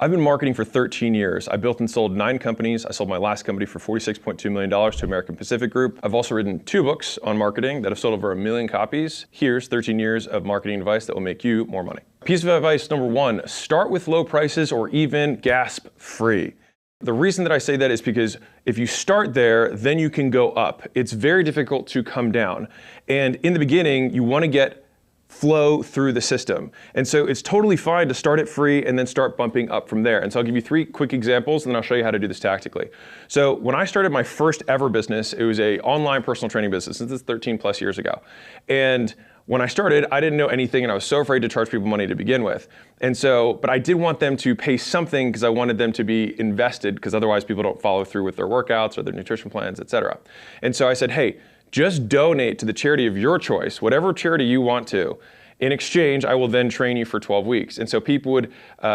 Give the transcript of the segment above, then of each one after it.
I've been marketing for 13 years. I built and sold 9 companies. I sold my last company for $46.2 million to American Pacific Group. I've also written 2 books on marketing that have sold over 1 million copies. Here's 13 years of marketing advice that will make you more money. Piece of advice number 1, start with low prices or even gasp free. The reason that I say that is because if you start there, then you can go up. It's very difficult to come down. And in the beginning, you want to get flow through the system. And so it's totally fine to start it free and then start bumping up from there. And so I'll give you 3 quick examples and then I'll show you how to do this tactically. So when I started my first ever business, it was an online personal training business. This is 13 plus years ago. And when I started, I didn't know anything and I was so afraid to charge people money to begin with. And so, but I did want them to pay something because I wanted them to be invested because otherwise people don't follow through with their workouts or their nutrition plans, etc. And so I said, hey, just donate to the charity of your choice, whatever charity you want to. In exchange, I will then train you for 12 weeks. And so people would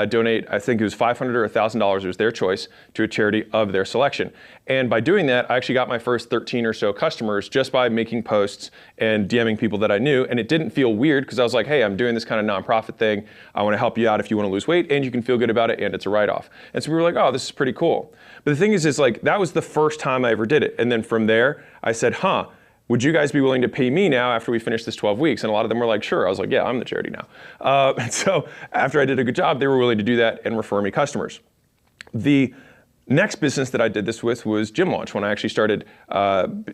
donate, I think it was $500 or $1,000, it was their choice, to a charity of their selection. And by doing that, I actually got my first 13 or so customers just by making posts and DMing people that I knew. And it didn't feel weird because I was like, hey, I'm doing this kind of nonprofit thing. I want to help you out if you want to lose weight and you can feel good about it and it's a write-off. And so we were like, oh, this is pretty cool. But the thing is like, that was the first time I ever did it. And then from there, I said, would you guys be willing to pay me now after we finish this 12 weeks? And a lot of them were like, sure. I was like, yeah, I'm the charity now. And so after I did a good job, they were willing to do that and refer me customers. The next business that I did this with was Gym Launch, when I actually started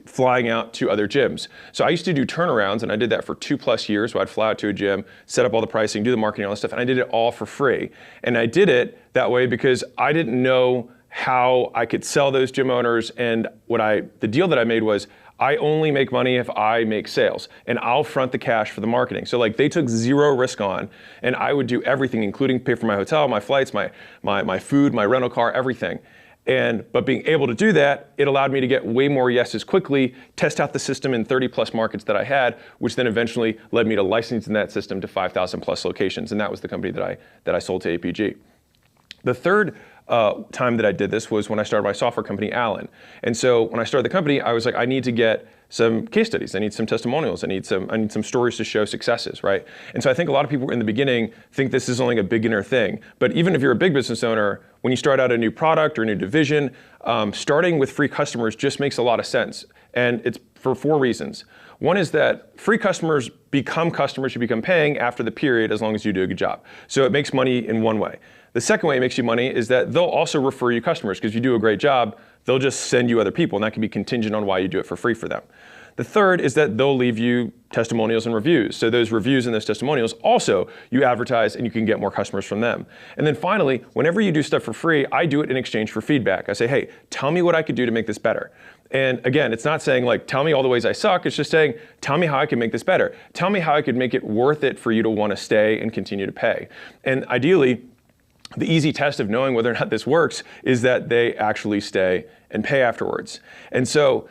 flying out to other gyms. So I used to do turnarounds and I did that for 2+ years. So I'd fly out to a gym, set up all the pricing, do the marketing, all that stuff. And I did it all for free. And I did it that way because I didn't know how I could sell those gym owners. And the deal that I made was, I only make money if I make sales and I'll front the cash for the marketing. So like they took 0 risk on and I would do everything, including pay for my hotel, my flights, my food, my rental car, everything. But being able to do that, it allowed me to get way more yeses quickly, test out the system in 30+ markets that I had, which then eventually led me to licensing that system to 5,000+ locations. And that was the company that I sold to APG. The third time that I did this was when I started my software company, Allen. And so when I started the company, I was like, I need to get some case studies. I need some testimonials. I need some stories to show successes, right? And so I think a lot of people in the beginning think this is only a beginner thing. But even if you're a big business owner, when you start out a new product or a new division, starting with free customers just makes a lot of sense. And it's for 4 reasons. One is that free customers become customers who become paying after the period as long as you do a good job. So it makes money in one way. The second way it makes you money is that they'll also refer you customers because you do a great job, they'll just send you other people and that can be contingent on why you do it for free for them. The third is that they'll leave you testimonials and reviews. So those reviews and those testimonials also you advertise and you can get more customers from them. And then finally, whenever you do stuff for free, I do it in exchange for feedback. I say, hey, tell me what I could do to make this better. And again, it's not saying like, tell me all the ways I suck. It's just saying, tell me how I can make this better. Tell me how I could make it worth it for you to want to stay and continue to pay. And ideally, the easy test of knowing whether or not this works is that they actually stay and pay afterwards. And so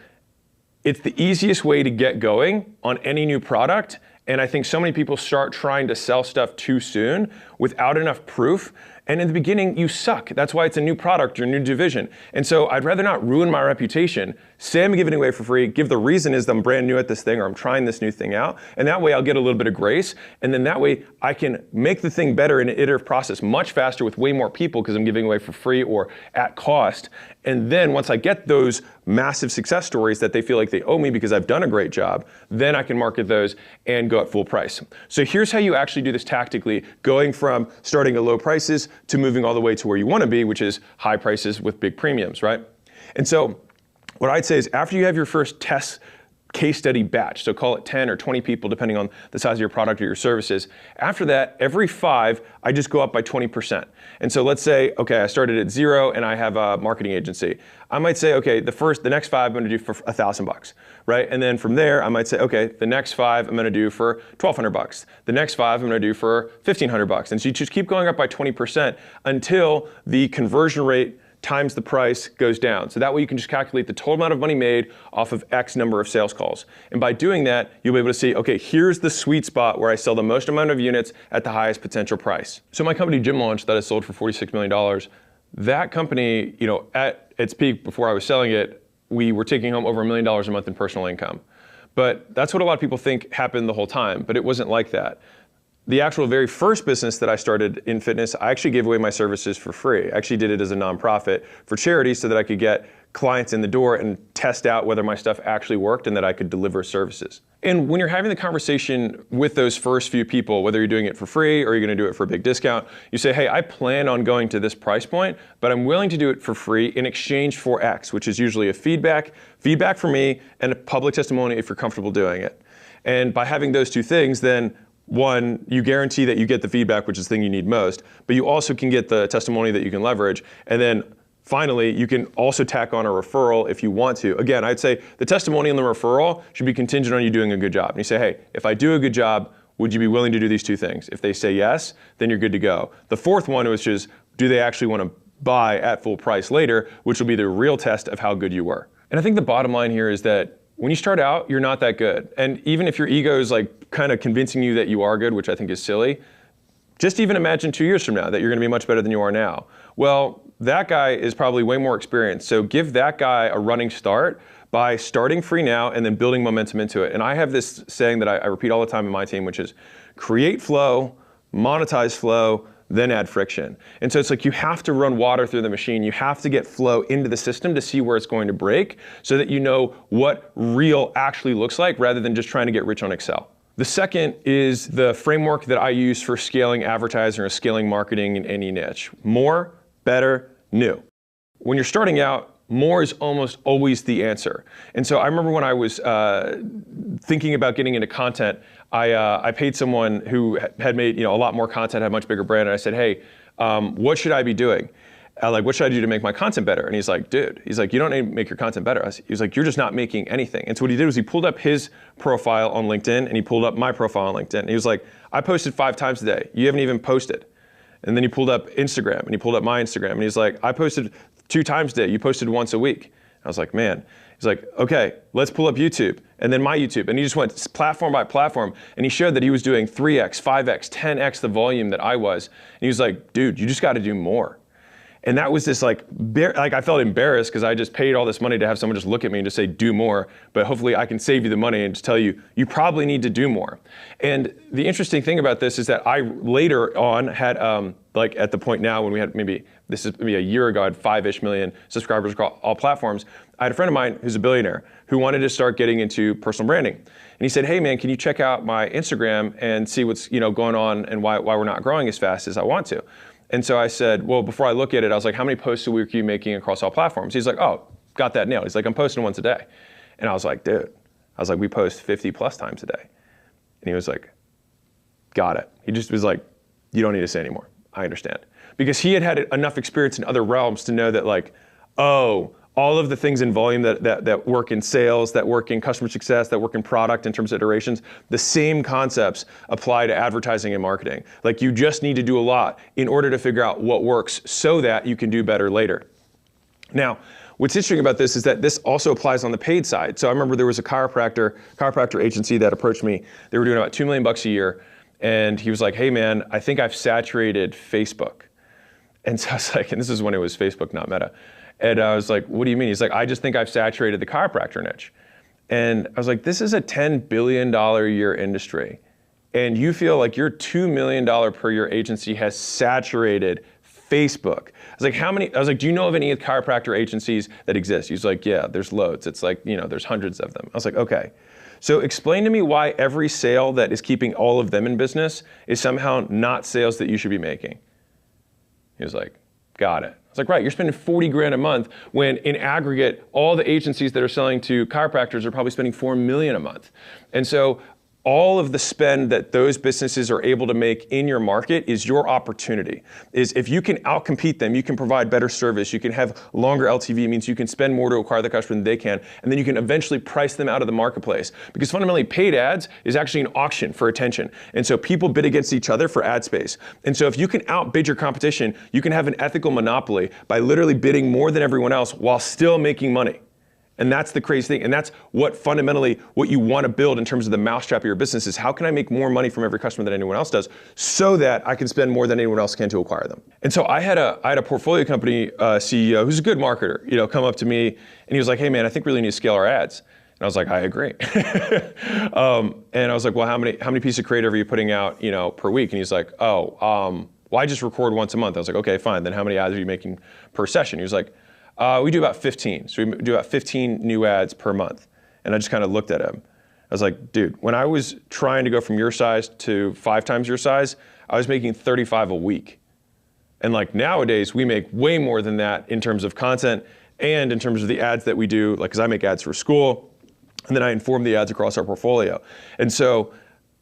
it's the easiest way to get going on any new product. And I think so many people start trying to sell stuff too soon without enough proof. And in the beginning, you suck. That's why it's a new product or a new division. And so I'd rather not ruin my reputation, say I'm giving it away for free, give the reason is that I'm brand new at this thing or I'm trying this new thing out. And that way I'll get a little bit of grace. And then that way I can make the thing better in an iterative process much faster with way more people because I'm giving away for free or at cost. And then once I get those massive success stories that they feel like they owe me because I've done a great job, then I can market those and go at full price. So here's how you actually do this tactically, going from starting at low prices to moving all the way to where you want to be, which is high prices with big premiums, right? And so what I'd say is after you have your first test case study batch, so call it 10 or 20 people depending on the size of your product or your services. After that, every 5, I just go up by 20%. And so let's say, okay, I started at 0 and I have a marketing agency. I might say, okay, the next 5 I'm gonna do for $1,000, right? And then from there, I might say, okay, the next 5 I'm gonna do for $1,200. The next 5 I'm gonna do for $1,500. And so you just keep going up by 20% until the conversion rate times the price goes down. So that way you can just calculate the total amount of money made off of X number of sales calls. And by doing that, you'll be able to see, okay, here's the sweet spot where I sell the most amount of units at the highest potential price. So my company Gym Launch that I sold for $46 million, that company, at its peak before I was selling it, we were taking home over $1 million a month in personal income. But that's what a lot of people think happened the whole time, but it wasn't like that. the actual very first business that I started in fitness, I actually gave away my services for free. I actually did it as a nonprofit for charity so that I could get clients in the door and test out whether my stuff actually worked and that I could deliver services. And when you're having the conversation with those first few people, whether you're doing it for free or you're gonna do it for a big discount, you say, hey, I plan on going to this price point, but I'm willing to do it for free in exchange for X, which is usually a feedback from me, and a public testimony if you're comfortable doing it. And by having those two things, then one, you guarantee that you get the feedback, which is the thing you need most, but you also can get the testimony that you can leverage. And then finally, you can also tack on a referral if you want to. Again, I'd say the testimony and the referral should be contingent on you doing a good job. And you say, hey, if I do a good job, would you be willing to do these two things? If they say yes, then you're good to go. The fourth one was just, do they actually want to buy at full price later, which will be the real test of how good you were. And I think the bottom line here is that when you start out, you're not that good. And even if your ego is like kind of convincing you that you are good, which I think is silly, just even imagine 2 years from now that you're gonna be much better than you are now. Well, that guy is probably way more experienced. So give that guy a running start by starting free now and then building momentum into it. And I have this saying that I repeat all the time in my team, which is create flow, monetize flow, then add friction. And so it's like you have to run water through the machine. You have to get flow into the system to see where it's going to break so that you know what real actually looks like rather than just trying to get rich on Excel. The second is the framework that I use for scaling advertising or scaling marketing in any niche. More, better, new. When you're starting out, more is almost always the answer. And so I remember when I was thinking about getting into content, I paid someone who had made a lot more content, had a much bigger brand, and I said, hey, what should I be doing? What should I do to make my content better? And he's like, dude, you don't need to make your content better. He was like, you're just not making anything. And so what he did was he pulled up his profile on LinkedIn and he pulled up my profile on LinkedIn. And he was like, I posted 5 times a day. You haven't even posted. And then he pulled up Instagram and he pulled up my Instagram and he's like, I posted 2 times a day. You posted once a week. I was like, man. He's like, okay, let's pull up YouTube and then my YouTube. And he just went platform by platform and he showed that he was doing 3x, 5x, 10x the volume that I was. And he was like, dude, you just got to do more. And that was this like I felt embarrassed because I just paid all this money to have someone just look at me and just say, do more. But hopefully I can save you the money and just tell you, you probably need to do more. And the interesting thing about this is that I later on had, at the point now when we had maybe a year ago, I had 5-ish million subscribers across all platforms. I had a friend of mine who's a billionaire who wanted to start getting into personal branding. And he said, hey man, can you check out my Instagram and see what's going on and why we're not growing as fast as I want to? And so I said, well, before I look at it, I was like, how many posts a week are you making across all platforms? He's like, oh, got that nailed. He's like, I'm posting once a day. And I was like, dude, we post 50 plus times a day. And he was like, got it. He just was like, you don't need to say anymore. I understand. Because he had enough experience in other realms to know that all of the things in volume that work in sales, that work in customer success, that work in product in terms of iterations, the same concepts apply to advertising and marketing. Like you just need to do a lot in order to figure out what works so that you can do better later. Now, what's interesting about this is that this also applies on the paid side. So I remember there was a chiropractor agency that approached me. They were doing about $2 million a year. And he was like, hey man, I think I've saturated Facebook. And so I was like, and this is when it was Facebook, not Meta. And I was like, what do you mean? He's like, I just think I've saturated the chiropractor niche. And I was like, this is a $10 billion a year industry. And you feel like your $2 million per year agency has saturated Facebook. I was like, do you know of any chiropractor agencies that exist? He's like, yeah, there's loads. It's like, there's hundreds of them. I was like, okay. So explain to me why every sale that is keeping all of them in business is somehow not sales that you should be making. He was like, got it. I was like, right, you're spending 40 grand a month when in aggregate, all the agencies that are selling to chiropractors are probably spending 4 million a month. And so all of the spend that those businesses are able to make in your market is your opportunity. Is if you can outcompete them, you can provide better service, you can have longer LTV, means you can spend more to acquire the customer than they can, and then you can eventually price them out of the marketplace. Because fundamentally, paid ads is actually an auction for attention. And so people bid against each other for ad space. And so if you can outbid your competition, you can have an ethical monopoly by literally bidding more than everyone else while still making money. And that's the crazy thing. And that's what fundamentally what you want to build in terms of the mousetrap of your business is how can I make more money from every customer than anyone else does so that I can spend more than anyone else can to acquire them. And so I had a portfolio company CEO who's a good marketer, come up to me and he was like, hey man, I think we really need to scale our ads. And I was like, I agree. And I was like, well, how many pieces of creative are you putting out, per week? And he's like, well, I just record once a month. I was like, okay, fine. Then how many ads are you making per session? He was like, we do about 15. So we do about 15 new ads per month. And I just kind of looked at him. I was like, dude, when I was trying to go from your size to 5 times your size, I was making 35 a week. And like nowadays, we make way more than that in terms of content and in terms of the ads that we do, like, because I make ads for school, and then I inform the ads across our portfolio. And so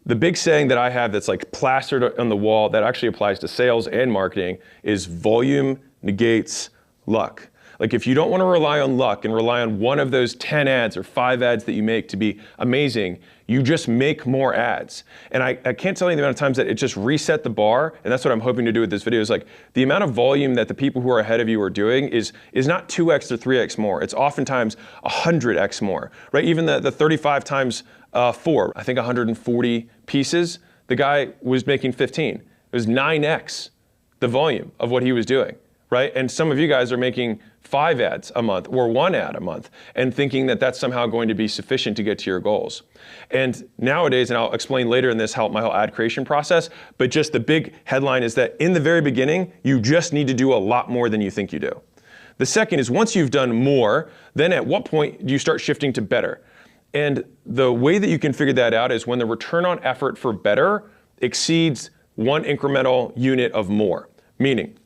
the big saying that I have that's like plastered on the wall that actually applies to sales and marketing is volume negates luck. Like, if you don't want to rely on luck and rely on one of those 10 ads or 5 ads that you make to be amazing, you just make more ads. And I can't tell you the amount of times that it just reset the bar, and that's what I'm hoping to do with this video, is like the amount of volume that the people who are ahead of you are doing is not 2x or 3x more. It's oftentimes 100x more, right? Even the 35 times 4, I think 140 pieces, the guy was making 15. It was 9x the volume of what he was doing, right? And some of you guys are making 5 ads a month or 1 ad a month and thinking that that's somehow going to be sufficient to get to your goals. And nowadays, and I'll explain later in this my whole ad creation process, but just the big headline is that in the very beginning, you just need to do a lot more than you think you do. The second is, once you've done more, then at what point do you start shifting to better? And the way that you can figure that out is when the return on effort for better exceeds 1 incremental unit of more. Meaning,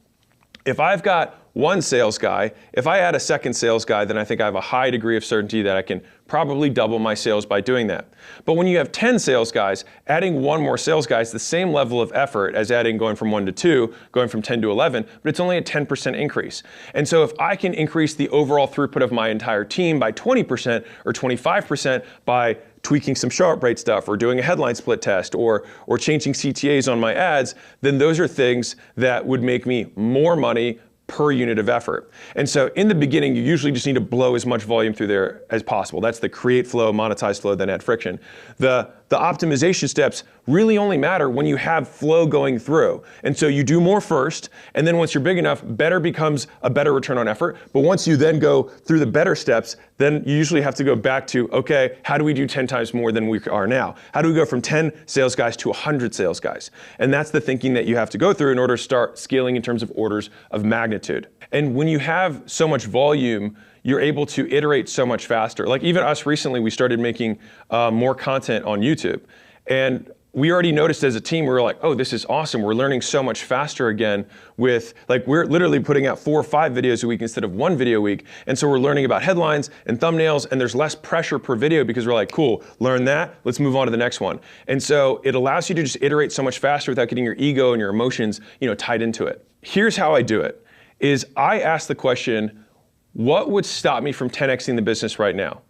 if I've got 1 sales guy, if I add a second sales guy, then I think I have a high degree of certainty that I can probably double my sales by doing that. But when you have 10 sales guys, adding 1 more sales guy is the same level of effort as going from 1 to 2, going from 10 to 11, but it's only a 10% increase. And so if I can increase the overall throughput of my entire team by 20% or 25% by tweaking some SharpBrite stuff or doing a headline split test or changing CTAs on my ads, then those are things that would make me more money per unit of effort. And so in the beginning, you usually just need to blow as much volume through there as possible. That's the create flow, monetize flow, then add friction. The optimization steps really only matter when you have flow going through. And so you do more first, and then once you're big enough, better becomes a better return on effort. But once you then go through the better steps, then you usually have to go back to, okay, how do we do 10 times more than we are now? How do we go from 10 sales guys to 100 sales guys? And that's the thinking that you have to go through in order to start scaling in terms of orders of magnitude. And when you have so much volume, you're able to iterate so much faster. Like even us recently, we started making more content on YouTube. And we already noticed as a team, we were like, oh, this is awesome. We're learning so much faster again with, like, we're literally putting out 4 or 5 videos a week instead of 1 video a week. And so we're learning about headlines and thumbnails, and there's less pressure per video because we're like, cool, learn that, let's move on to the next one. And so it allows you to just iterate so much faster without getting your ego and your emotions, tied into it. Here's how I do it, is I ask the question, what would stop me from 10xing the business right now?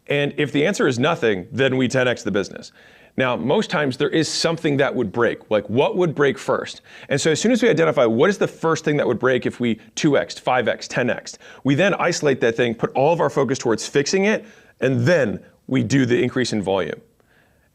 And if the answer is nothing, then we 10x the business. Now, most times there is something that would break, like what would break first? And so as soon as we identify what is the first thing that would break if we 2x, 5x, 10x, we then isolate that thing, put all of our focus towards fixing it, and then we do the increase in volume.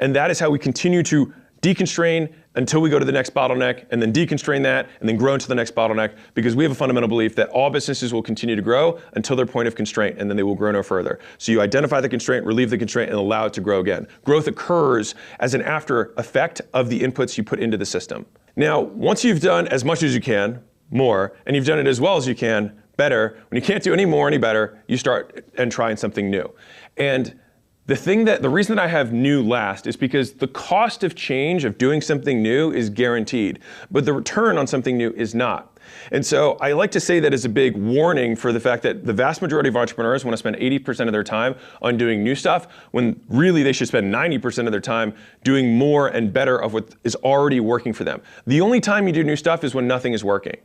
And that is how we continue to deconstrain until we go to the next bottleneck, and then deconstrain that, and then grow into the next bottleneck, because we have a fundamental belief that all businesses will continue to grow until their point of constraint, and then they will grow no further. So you identify the constraint, relieve the constraint, and allow it to grow again. Growth occurs as an after effect of the inputs you put into the system. Now, once you've done as much as you can, more, and you've done it as well as you can, better, when you can't do any more, any better, you start and trying something new. And the reason that I have new last is because the cost of change of doing something new is guaranteed, but the return on something new is not. And so I like to say that as a big warning for the fact that the vast majority of entrepreneurs want to spend 80% of their time on doing new stuff, when really they should spend 90% of their time doing more and better of what is already working for them. The only time you do new stuff is when nothing is working.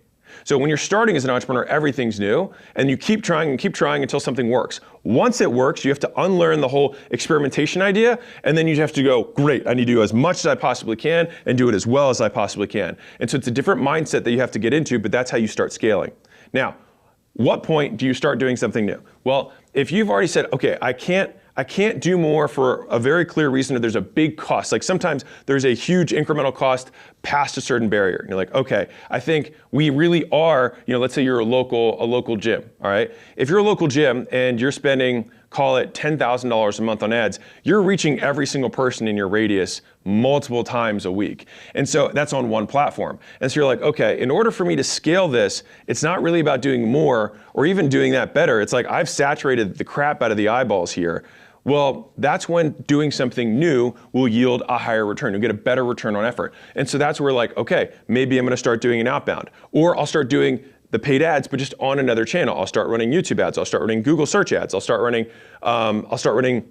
So when you're starting as an entrepreneur, everything's new, and you keep trying until something works. Once it works, you have to unlearn the whole experimentation idea, and then you have to go, great, I need to do as much as I possibly can and do it as well as I possibly can. And so it's a different mindset that you have to get into, but that's how you start scaling. Now, what point do you start doing something new? Well, if you've already said, okay, I can't do more for a very clear reason that there's a big cost. Like sometimes there's a huge incremental cost past a certain barrier. And you're like, okay, I think we really are, let's say you're a local gym, all right? If you're a local gym and you're spending, call it $10,000 a month on ads, you're reaching every single person in your radius multiple times a week. And so that's on one platform. And so you're like, okay, in order for me to scale this, it's not really about doing more or even doing that better. It's like I've saturated the crap out of the eyeballs here. Well, that's when doing something new will yield a higher return. You'll get a better return on effort. And so that's where like, okay, maybe I'm gonna start doing an outbound, or I'll start doing the paid ads, but just on another channel. I'll start running YouTube ads. I'll start running Google search ads. I'll start running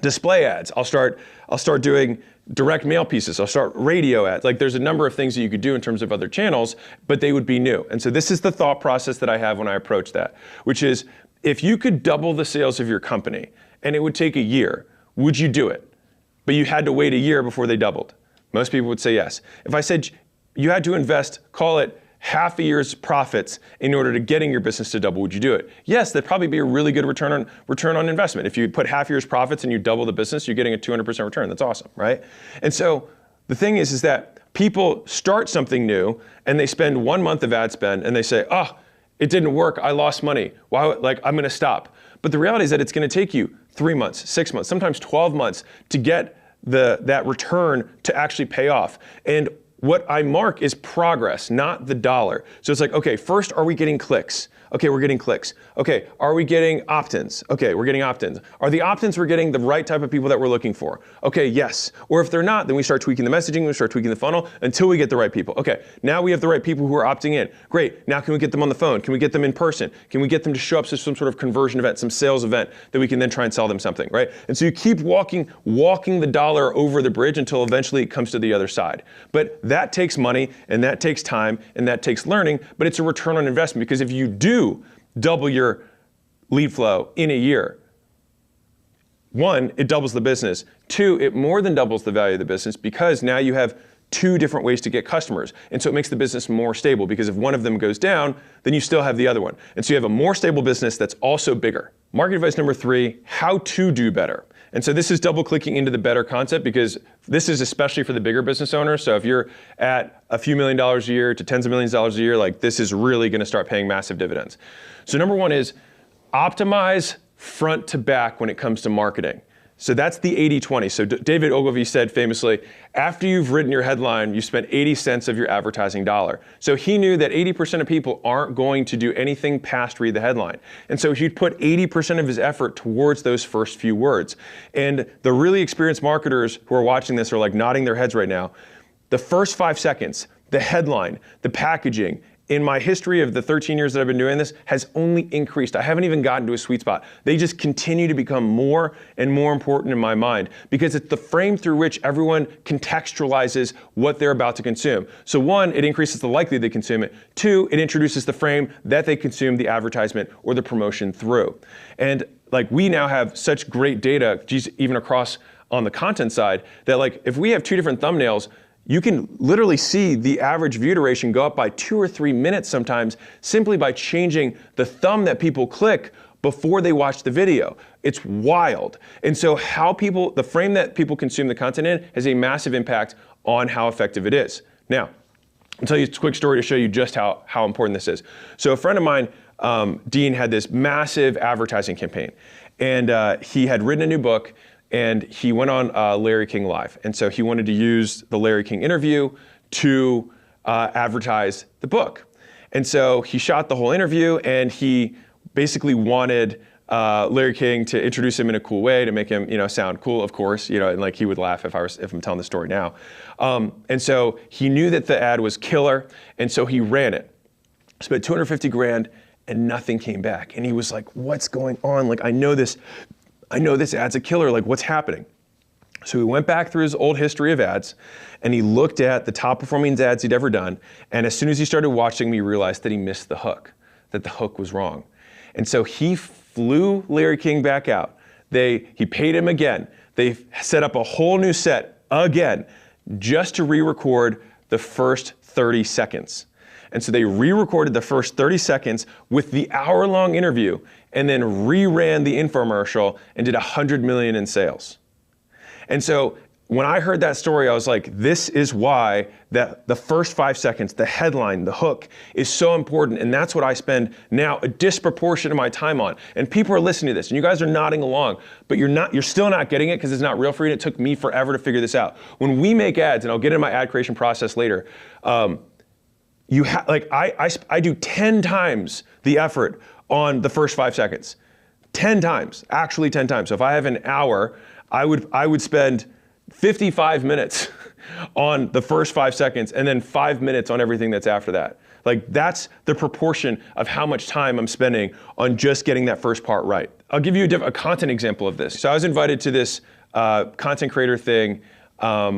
display ads. I'll start doing direct mail pieces. I'll start radio ads. Like there's a number of things that you could do in terms of other channels, but they would be new. And so this is the thought process that I have when I approach that, which is if you could double the sales of your company and it would take a year, would you do it? But you had to wait a year before they doubled. Most people would say yes. If I said you had to invest, call it half a year's profits in order to getting your business to double, would you do it? Yes, that'd probably be a really good return on investment. If you put half a year's profits and you double the business, you're getting a 200% return. That's awesome, right? And so the thing is that people start something new and they spend 1 month of ad spend and they say, oh, it didn't work, I lost money. Why? Like I'm gonna stop. But the reality is that it's gonna take you 3 months, 6 months, sometimes 12 months to get that return to actually pay off. And what I mark is progress, not the dollar. So it's like, okay, first, are we getting clicks? Okay, we're getting clicks. Okay, are we getting opt-ins? Okay, we're getting opt-ins. Are the opt-ins we're getting the right type of people that we're looking for? Okay, yes. Or if they're not, then we start tweaking the messaging, we start tweaking the funnel until we get the right people. Okay, now we have the right people who are opting in. Great, now can we get them on the phone? Can we get them in person? Can we get them to show up to some sort of conversion event, some sales event that we can then try and sell them something, right? And so you keep walking the dollar over the bridge until eventually it comes to the other side. But that takes money and that takes time and that takes learning, but it's a return on investment because if you do double your lead flow in a year, 1, it doubles the business. 2, it more than doubles the value of the business because now you have 2 different ways to get customers. And so it makes the business more stable because if one of them goes down, then you still have the other one. And so you have a more stable business that's also bigger. Market advice number 3, how to do better. And so this is double clicking into the better concept because this is especially for the bigger business owners. So if you're at a few $1 million a year to tens of millions of dollars a year, like this is really gonna start paying massive dividends. So number 1 is optimize front to back when it comes to marketing. So that's the 80-20. So David Ogilvy said famously, after you've written your headline, you spent 80 cents of your advertising dollar. So he knew that 80% of people aren't going to do anything past read the headline. And so he'd put 80% of his effort towards those first few words. And the really experienced marketers who are watching this are like nodding their heads right now. The first 5 seconds, the headline, the packaging, in my history of the 13 years that I've been doing this, has only increased. I haven't even gotten to a sweet spot. They just continue to become more and more important in my mind because it's the frame through which everyone contextualizes what they're about to consume. So 1, it increases the likelihood they consume it. 2, it introduces the frame that they consume the advertisement or the promotion through. And like we now have such great data, even across on the content side, that like if we have 2 different thumbnails, you can literally see the average view duration go up by 2 or 3 minutes sometimes simply by changing the thumb that people click before they watch the video. It's wild. And so the frame that people consume the content in has a massive impact on how effective it is. Now, I'll tell you a quick story to show you just how important this is. So a friend of mine, Dean, had this massive advertising campaign and he had written a new book and he went on Larry King Live. And so he wanted to use the Larry King interview to advertise the book. And so he shot the whole interview and he basically wanted Larry King to introduce him in a cool way to make him, sound cool, of course, and like he would laugh if I'm telling the story now. And so he knew that the ad was killer, and so he ran it. Spent $250,000 and nothing came back. And he was like, what's going on? Like, I know this ad's a killer, like what's happening? So he went back through his old history of ads and he looked at the top performing ads he'd ever done. And as soon as he started watching me, he realized that he missed the hook, that the hook was wrong. And so he flew Larry King back out. He paid him again. They set up a whole new set again, just to re-record the first 30 seconds. And so they re-recorded the first 30 seconds with the hour-long interview and then reran the infomercial and did $100 million in sales. And so when I heard that story, I was like, this is why that the first 5 seconds, the headline, the hook is so important. And that's what I spend now a disproportionate of my time on. And people are listening to this and you guys are nodding along, but you're still not getting it because it's not real for you. And it took me forever to figure this out. When we make ads, and I'll get into my ad creation process later, I do 10 times the effort on the first 5 seconds. 10 times, actually 10 times. So if I have an hour, I would spend 55 minutes on the first 5 seconds and then 5 minutes on everything that's after that. Like that's the proportion of how much time I'm spending on just getting that first part right. I'll give you a content example of this. So I was invited to this content creator thing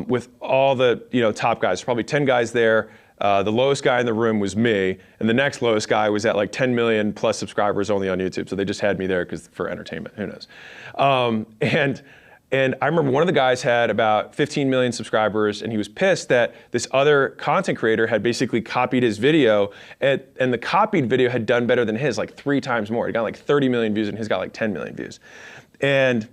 with all the top guys, probably 10 guys there. The lowest guy in the room was me, and the next lowest guy was at like 10 million plus subscribers only on YouTube. So they just had me there for entertainment, who knows. And I remember one of the guys had about 15 million subscribers, and he was pissed that this other content creator had basically copied his video, and the copied video had done better than his, like 3 times more. He got like 30 million views, and his got like 10 million views. And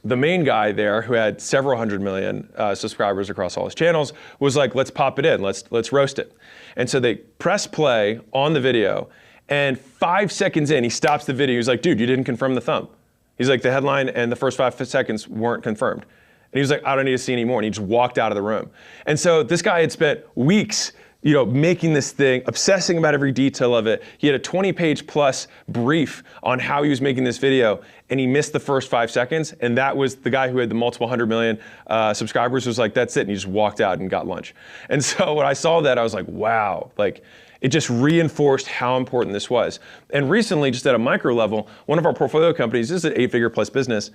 the main guy there, who had several hundred million subscribers across all his channels, was like, let's pop it in, let's roast it. And so they press play on the video, and 5 seconds in, he stops the video. He's like, dude, you didn't confirm the thumb. He's like, the headline and the first 5 seconds weren't confirmed. And he was like, I don't need to see any more. And he just walked out of the room. And so this guy had spent weeks, making this thing, obsessing about every detail of it. He had a 20-page plus brief on how he was making this video, and he missed the first 5 seconds. And that was the guy who had the multiple 100 million subscribers was like, that's it. And he just walked out and got lunch. And so when I saw that, I was like, wow, like, it just reinforced how important this was. And recently, just at a micro level, one of our portfolio companies, this is an 8-figure plus business,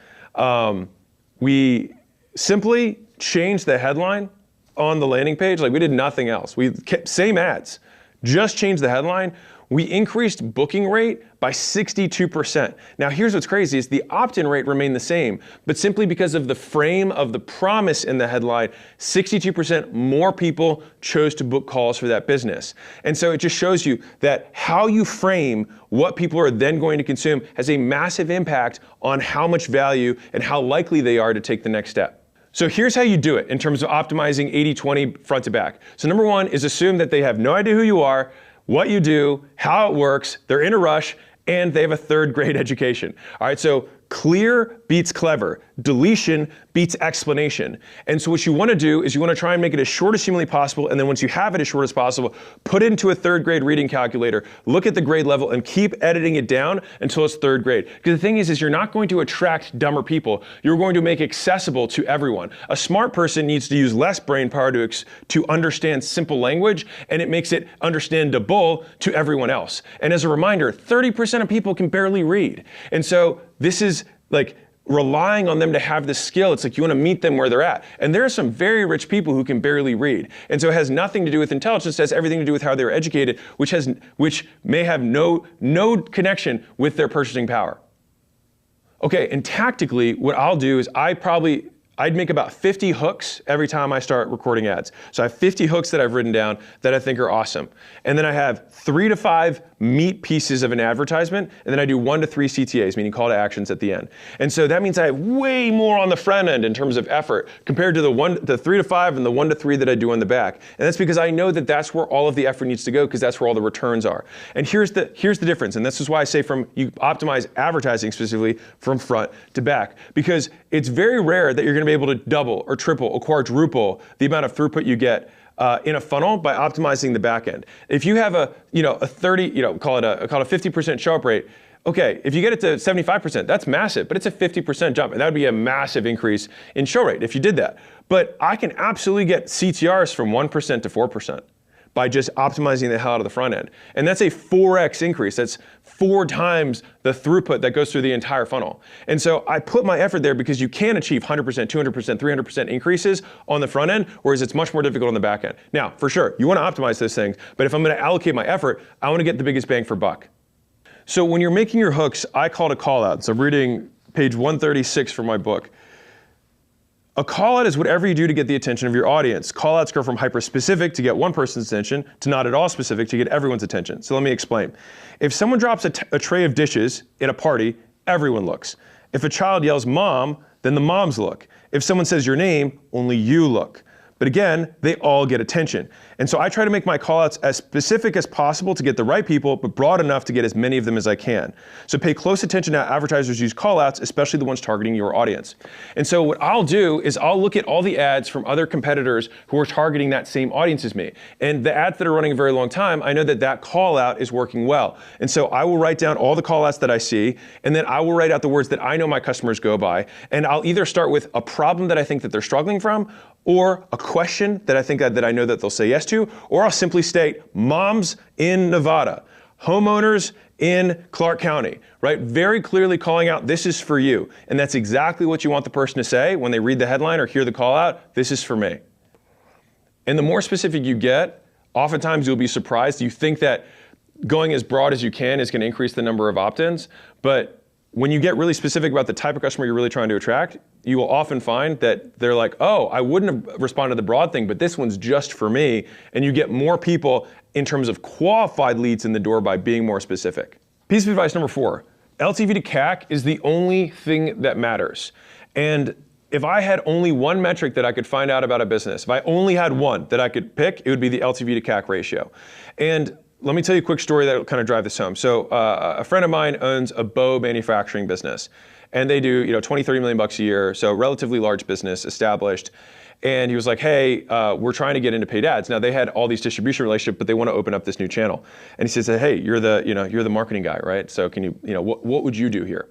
we simply changed the headline on the landing page. Like we did nothing else. We kept same ads, just changed the headline. We increased booking rate by 62%. Now here's what's crazy is the opt-in rate remained the same, but simply because of the frame of the promise in the headline, 62% more people chose to book calls for that business. And so it just shows you that how you frame what people are then going to consume has a massive impact on how much value and how likely they are to take the next step. So here's how you do it in terms of optimizing 80-20 front to back. So number one is assume that they have no idea who you are, what you do, how it works, they're in a rush, and they have a 3rd grade education. All right, so clear beats clever. Deletion beats explanation. And so what you want to do is you want to try and make it as short as humanly possible, and then once you have it as short as possible, put it into a 3rd grade reading calculator, look at the grade level, and keep editing it down until it's 3rd grade. Because the thing is you're not going to attract dumber people. You're going to make it accessible to everyone. A smart person needs to use less brain power to understand simple language, and it makes it understandable to everyone else. And as a reminder, 30% of people can barely read. And so this is like relying on them to have this skill. It's like you want to meet them where they're at. And there are some very rich people who can barely read. And so it has nothing to do with intelligence, it has everything to do with how they're educated, which may have no connection with their purchasing power. Okay, and tactically, what I'll do is I'd make about 50 hooks every time I start recording ads. So I have 50 hooks that I've written down that I think are awesome. And then I have 3 to 5 meat pieces of an advertisement, and then I do 1 to 3 CTAs, meaning call to actions at the end. And so that means I have way more on the front end in terms of effort compared to the 3 to 5 and the 1 to 3 that I do on the back. And that's because I know that that's where all of the effort needs to go because that's where all the returns are. And here's the difference. And this is why I say you optimize advertising specifically from front to back, because it's very rare that you're going to be able to double or triple or quadruple the amount of throughput you get in a funnel by optimizing the back end. If you have a 30, call it a 50% show up rate, okay, if you get it to 75%, that's massive, but it's a 50% jump, and that would be a massive increase in show rate if you did that. But I can absolutely get CTRs from 1% to 4% by just optimizing the hell out of the front end. And that's a 4x increase. That's 4 times the throughput that goes through the entire funnel. And so I put my effort there because you can achieve 100%, 200%, 300% increases on the front end, whereas it's much more difficult on the back end. Now, for sure, you want to optimize those things, but if I'm going to allocate my effort, I want to get the biggest bang for buck. So when you're making your hooks, I call it a call out. So I'm reading page 136 from my book. A call out is whatever you do to get the attention of your audience. Call outs go from hyper-specific to get one person's attention to not at all specific to get everyone's attention. So let me explain. If someone drops a tray of dishes at a party, everyone looks. If a child yells mom, then the moms look. If someone says your name, only you look. But again, they all get attention. And so I try to make my callouts as specific as possible to get the right people, but broad enough to get as many of them as I can. So pay close attention to how advertisers use callouts, especially the ones targeting your audience. And so what I'll do is I'll look at all the ads from other competitors who are targeting that same audience as me. And the ads that are running a very long time, I know that that callout is working well. And so I will write down all the callouts that I see, and then I will write out the words that I know my customers go by. And I'll either start with a problem that I think that they're struggling from, or a question that I think that I know that they'll say yes to, or I'll simply state moms in Nevada, homeowners in Clark County, right? Very clearly calling out, this is for you. And that's exactly what you want the person to say when they read the headline or hear the call out, this is for me. And the more specific you get, oftentimes you'll be surprised. You think that going as broad as you can is going to increase the number of opt-ins, but when you get really specific about the type of customer you're really trying to attract, you will often find that they're like, oh, I wouldn't have responded to the broad thing, but this one's just for me. And you get more people in terms of qualified leads in the door by being more specific. Piece of advice number 4, LTV to CAC is the only thing that matters. And if I had only one metric that I could find out about a business, if I only had one that I could pick, it would be the LTV to CAC ratio. And let me tell you a quick story that will kind of drive this home. So a friend of mine owns a bow manufacturing business, and they do 20-30 million bucks a year, so relatively large business, established. And he was like, hey, we're trying to get into paid ads. Now they had all these distribution relationships, but they want to open up this new channel. And he says, hey, you're the marketing guy, right? So can you, what would you do here?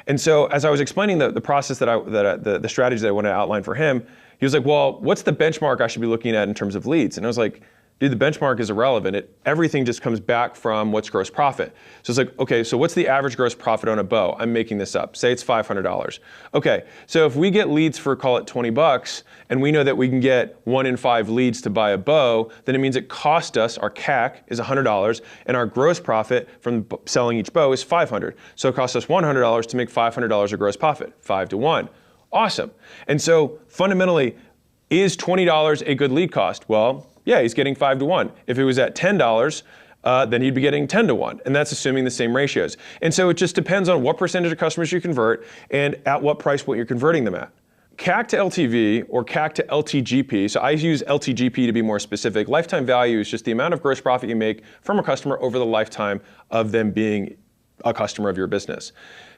And so as I was explaining the process the strategy that I want to outline for him, he was like, well, what's the benchmark I should be looking at in terms of leads? And I was like, dude, the benchmark is irrelevant. Everything just comes back from what's gross profit. So it's like, okay, so what's the average gross profit on a bow? I'm making this up. Say it's $500. Okay, so if we get leads for, call it 20 bucks, and we know that we can get 1 in 5 leads to buy a bow, then it means it cost us, our CAC is $100, and our gross profit from selling each bow is $500. So it costs us $100 to make $500 of gross profit, 5 to 1. Awesome. And so fundamentally, is $20 a good lead cost? Well, yeah, he's getting 5 to 1. If it was at $10, then he'd be getting 10 to 1. And that's assuming the same ratios. And so it just depends on what percentage of customers you convert and at what price point you're converting them at. CAC to LTV or CAC to LTGP, so I use LTGP to be more specific. Lifetime value is just the amount of gross profit you make from a customer over the lifetime of them being a customer of your business.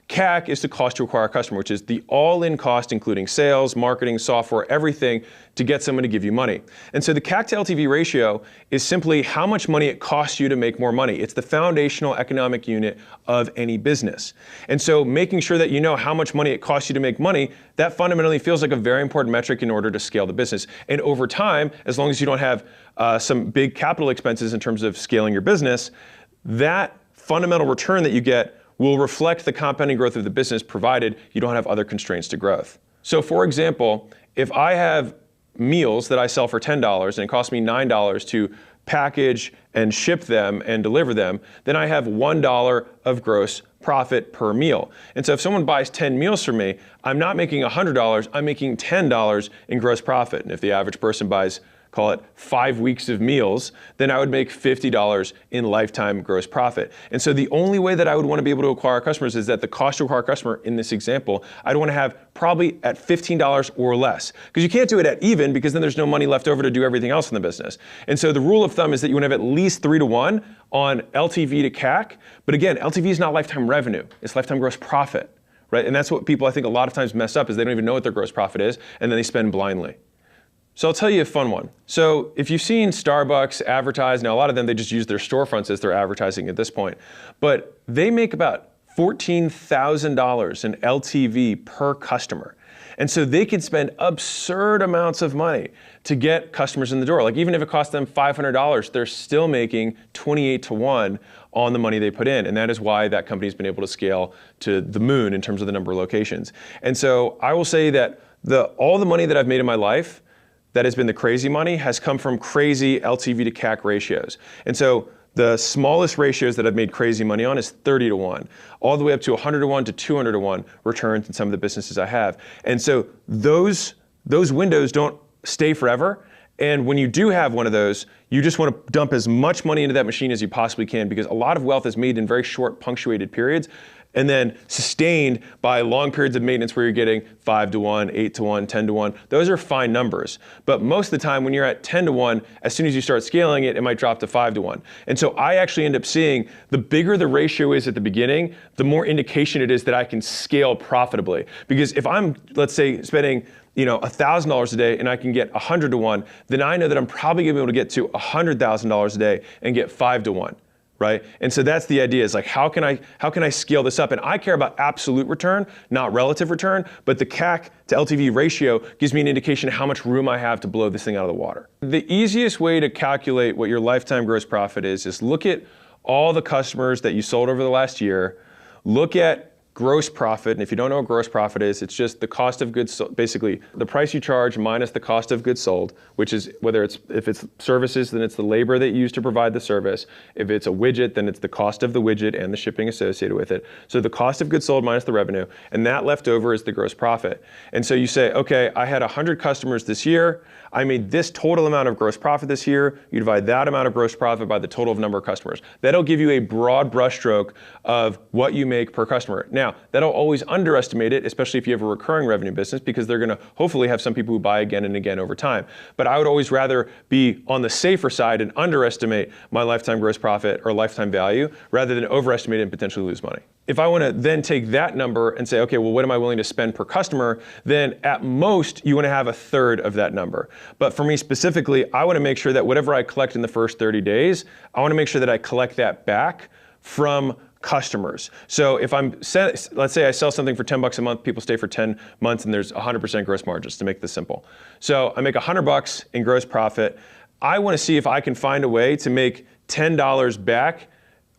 CAC is the cost to acquire a customer, which is the all-in cost, including sales, marketing, software, everything to get someone to give you money. And so the CAC to LTV ratio is simply how much money it costs you to make more money. It's the foundational economic unit of any business. And so making sure that you know how much money it costs you to make money, that fundamentally feels like a very important metric in order to scale the business. And over time, as long as you don't have some big capital expenses in terms of scaling your business, that fundamental return that you get will reflect the compounding growth of the business, provided you don't have other constraints to growth. So for example, if I have meals that I sell for $10 and it costs me $9 to package and ship them and deliver them, then I have $1 of gross profit per meal. And so if someone buys 10 meals from me, I'm not making $100, I'm making $10 in gross profit. And if the average person buys, call it 5 weeks of meals, then I would make $50 in lifetime gross profit. And so the only way that I would want to be able to acquire customers is that the cost to acquire a customer in this example, I'd want to have probably at $15 or less. Because you can't do it at even, because then there's no money left over to do everything else in the business. And so the rule of thumb is that you want to have at least 3 to 1 on LTV to CAC. But again, LTV is not lifetime revenue, it's lifetime gross profit, right? And that's what people I think a lot of times mess up, is they don't even know what their gross profit is, and then they spend blindly. So I'll tell you a fun one. So if you've seen Starbucks advertise, now a lot of them, they just use their storefronts as their advertising at this point, but they make about $14,000 in LTV per customer. And so they can spend absurd amounts of money to get customers in the door. Like even if it costs them $500, they're still making 28 to 1 on the money they put in. And that is why that company's been able to scale to the moon in terms of the number of locations. And so I will say that all the money that I've made in my life that has been the crazy money has come from crazy LTV to CAC ratios. And so the smallest ratios that I've made crazy money on is 30 to 1, all the way up to 100 to 1 to 200 to 1 returns in some of the businesses I have. And so those windows don't stay forever. And when you do have one of those, you just want to dump as much money into that machine as you possibly can, because a lot of wealth is made in very short punctuated periods. and then sustained by long periods of maintenance where you're getting 5 to 1, 8 to 1, 10 to 1. Those are fine numbers. But most of the time when you're at 10 to 1, as soon as you start scaling it, it might drop to 5 to 1. And so I actually end up seeing the bigger the ratio is at the beginning, the more indication it is that I can scale profitably. Because if I'm, let's say, spending $1,000 a day and I can get 100 to 1, then I know that I'm probably gonna be able to get to $100,000 a day and get 5 to 1. Right? And so that's the idea, is like, how can I scale this up? And I care about absolute return, not relative return, but the CAC to LTV ratio gives me an indication of how much room I have to blow this thing out of the water. The easiest way to calculate what your lifetime gross profit is look at all the customers that you sold over the last year, look at gross profit, and if you don't know what gross profit is, it's just the cost of goods sold, basically the price you charge minus the cost of goods sold, which is if it's services, then it's the labor that you use to provide the service. If it's a widget, then it's the cost of the widget and the shipping associated with it. So the cost of goods sold minus the revenue, and that left over is the gross profit. And so you say, okay, I had 100 customers this year, I made this total amount of gross profit this year. You divide that amount of gross profit by the total of number of customers. That'll give you a broad brushstroke of what you make per customer. Now, that'll always underestimate it, especially if you have a recurring revenue business, because they're gonna hopefully have some people who buy again and again over time. But I would always rather be on the safer side and underestimate my lifetime gross profit or lifetime value rather than overestimate it and potentially lose money. If I want to then take that number and say, okay, well, what am I willing to spend per customer? Then at most, you want to have a third of that number. But for me specifically, I want to make sure that whatever I collect in the first 30 days, I want to make sure that I collect that back from customers. So if let's say I sell something for $10 a month, people stay for 10 months, and there's 100% gross margins, to make this simple. So I make $100 in gross profit. I want to see if I can find a way to make $10 back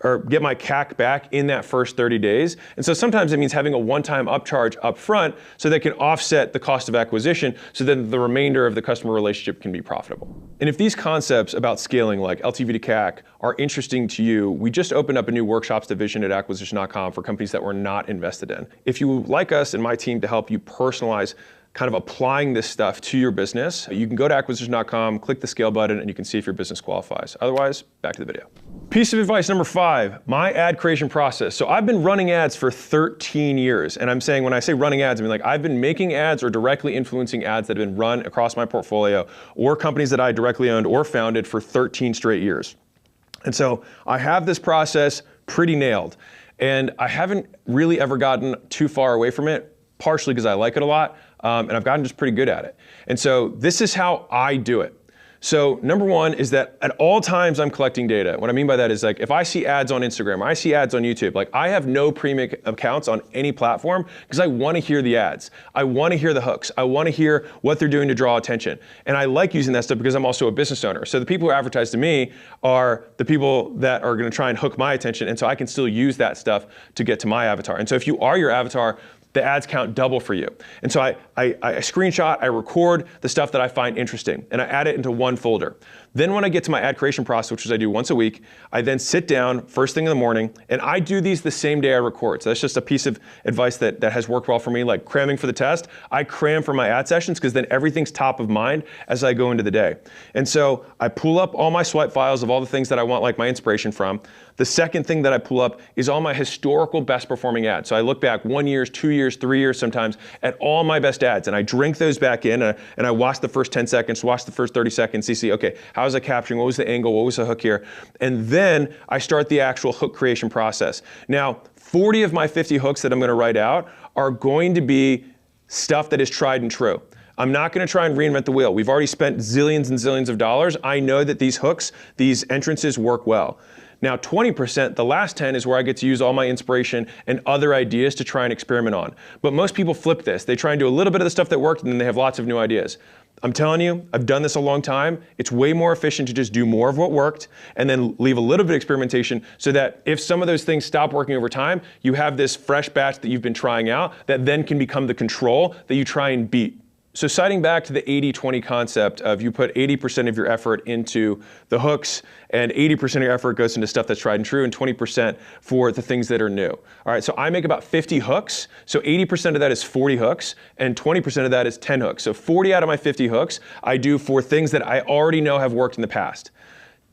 or get my CAC back in that first 30 days. And so sometimes it means having a one-time upcharge up front so they can offset the cost of acquisition so then the remainder of the customer relationship can be profitable. And if these concepts about scaling, like LTV to CAC, are interesting to you, we just opened up a new workshops division at acquisition.com for companies that we're not invested in. If you would like us and my team to help you personalize kind of applying this stuff to your business, you can go to acquisition.com, click the scale button, and you can see if your business qualifies. Otherwise, back to the video. Piece of advice number 5, my ad creation process. So I've been running ads for 13 years. And I'm saying, when I say running ads, I mean like I've been making ads or directly influencing ads that have been run across my portfolio or companies that I directly owned or founded for 13 straight years. And so I have this process pretty nailed. And I haven't really ever gotten too far away from it, partially because I like it a lot. And I've gotten just pretty good at it. And so this is how I do it. So number 1 is that at all times I'm collecting data. What I mean by that is, like, if I see ads on Instagram or I see ads on YouTube, like I have no premium accounts on any platform because I want to hear the ads. I want to hear the hooks. I want to hear what they're doing to draw attention. And I like using that stuff because I'm also a business owner. So the people who advertise to me are the people that are going to try and hook my attention. And so I can still use that stuff to get to my avatar. And so if you are your avatar, the ads count double for you. And so I screenshot, I record the stuff that I find interesting, and I add it into one folder. Then when I get to my ad creation process, which I do once a week, I then sit down first thing in the morning, and I do these the same day I record. So that's just a piece of advice that has worked well for me, like cramming for the test. I cram for my ad sessions because then everything's top of mind as I go into the day. And so I pull up all my swipe files of all the things that I want, like my inspiration from. The second thing that I pull up is all my historical best performing ads. So I look back 1 year, 2 years, 3 years sometimes at all my best ads, and I drink those back in, and I watch the first 10 seconds, watch the first 30 seconds, see, okay, how was I capturing, what was the angle, what was the hook here? And then I start the actual hook creation process. Now, 40 of my 50 hooks that I'm gonna write out are going to be stuff that is tried and true. I'm not going to try and reinvent the wheel. We've already spent zillions and zillions of dollars. I know that these hooks, these entrances work well. Now 20%, the last 10 is where I get to use all my inspiration and other ideas to try and experiment on. But most people flip this. They try and do a little bit of the stuff that worked and then they have lots of new ideas. I'm telling you, I've done this a long time. It's way more efficient to just do more of what worked and then leave a little bit of experimentation so that if some of those things stop working over time, you have this fresh batch that you've been trying out that then can become the control that you try and beat. So citing back to the 80-20 concept of you put 80% of your effort into the hooks and 80% of your effort goes into stuff that's tried and true and 20% for the things that are new. All right, so I make about 50 hooks. So 80% of that is 40 hooks and 20% of that is 10 hooks. So 40 out of my 50 hooks I do for things that I already know have worked in the past.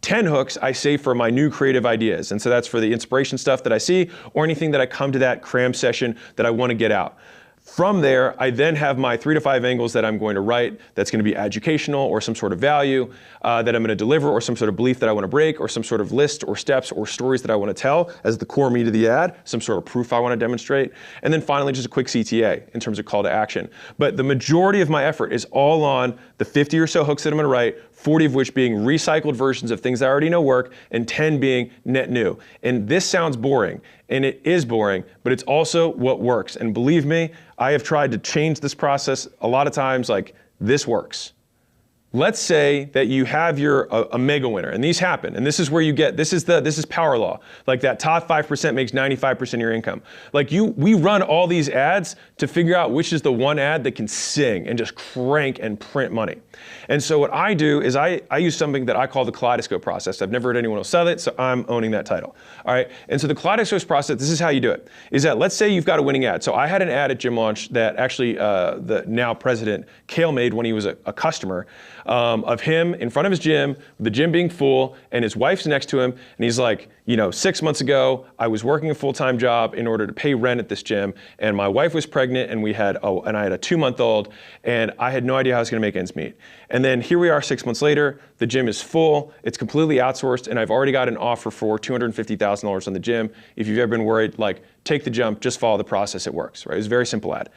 10 hooks I save for my new creative ideas. And so that's for the inspiration stuff that I see or anything that I come to that cram session that I want to get out. From there, I then have my 3 to 5 angles that I'm going to write that's going to be educational or some sort of value that I'm going to deliver, or some sort of belief that I want to break, or some sort of list or steps or stories that I want to tell as the core meat of the ad, some sort of proof I want to demonstrate. And then finally, just a quick CTA in terms of call to action. But the majority of my effort is all on the 50 or so hooks that I'm going to write, 40 of which being recycled versions of things I already know work, and 10 being net new. And this sounds boring, and it is boring, but it's also what works. And believe me, I have tried to change this process a lot of times. Like, this works. Let's say that you have a mega winner, and these happen, and this is where you get, this is power law. Like, that top 5% makes 95% of your income. Like, we run all these ads to figure out which is the one ad that can sing and just crank and print money. And so what I do is I use something that I call the kaleidoscope process. I've never heard anyone else sell it, so I'm owning that title. All right, and so the kaleidoscope process, this is how you do it, is that let's say you've got a winning ad. So I had an ad at Gym Launch that actually the now president, Kale, made when he was a customer, of him in front of his gym, the gym being full, and his wife's next to him, and he's like, 6 months ago, I was working a full-time job in order to pay rent at this gym, and my wife was pregnant, and I had a 2-month-old, and I had no idea how I was gonna make ends meet. And then here we are 6 months later, the gym is full, it's completely outsourced, and I've already got an offer for $250,000 on the gym. If you've ever been worried, like, take the jump, just follow the process, it works, right? It was a very simple ad.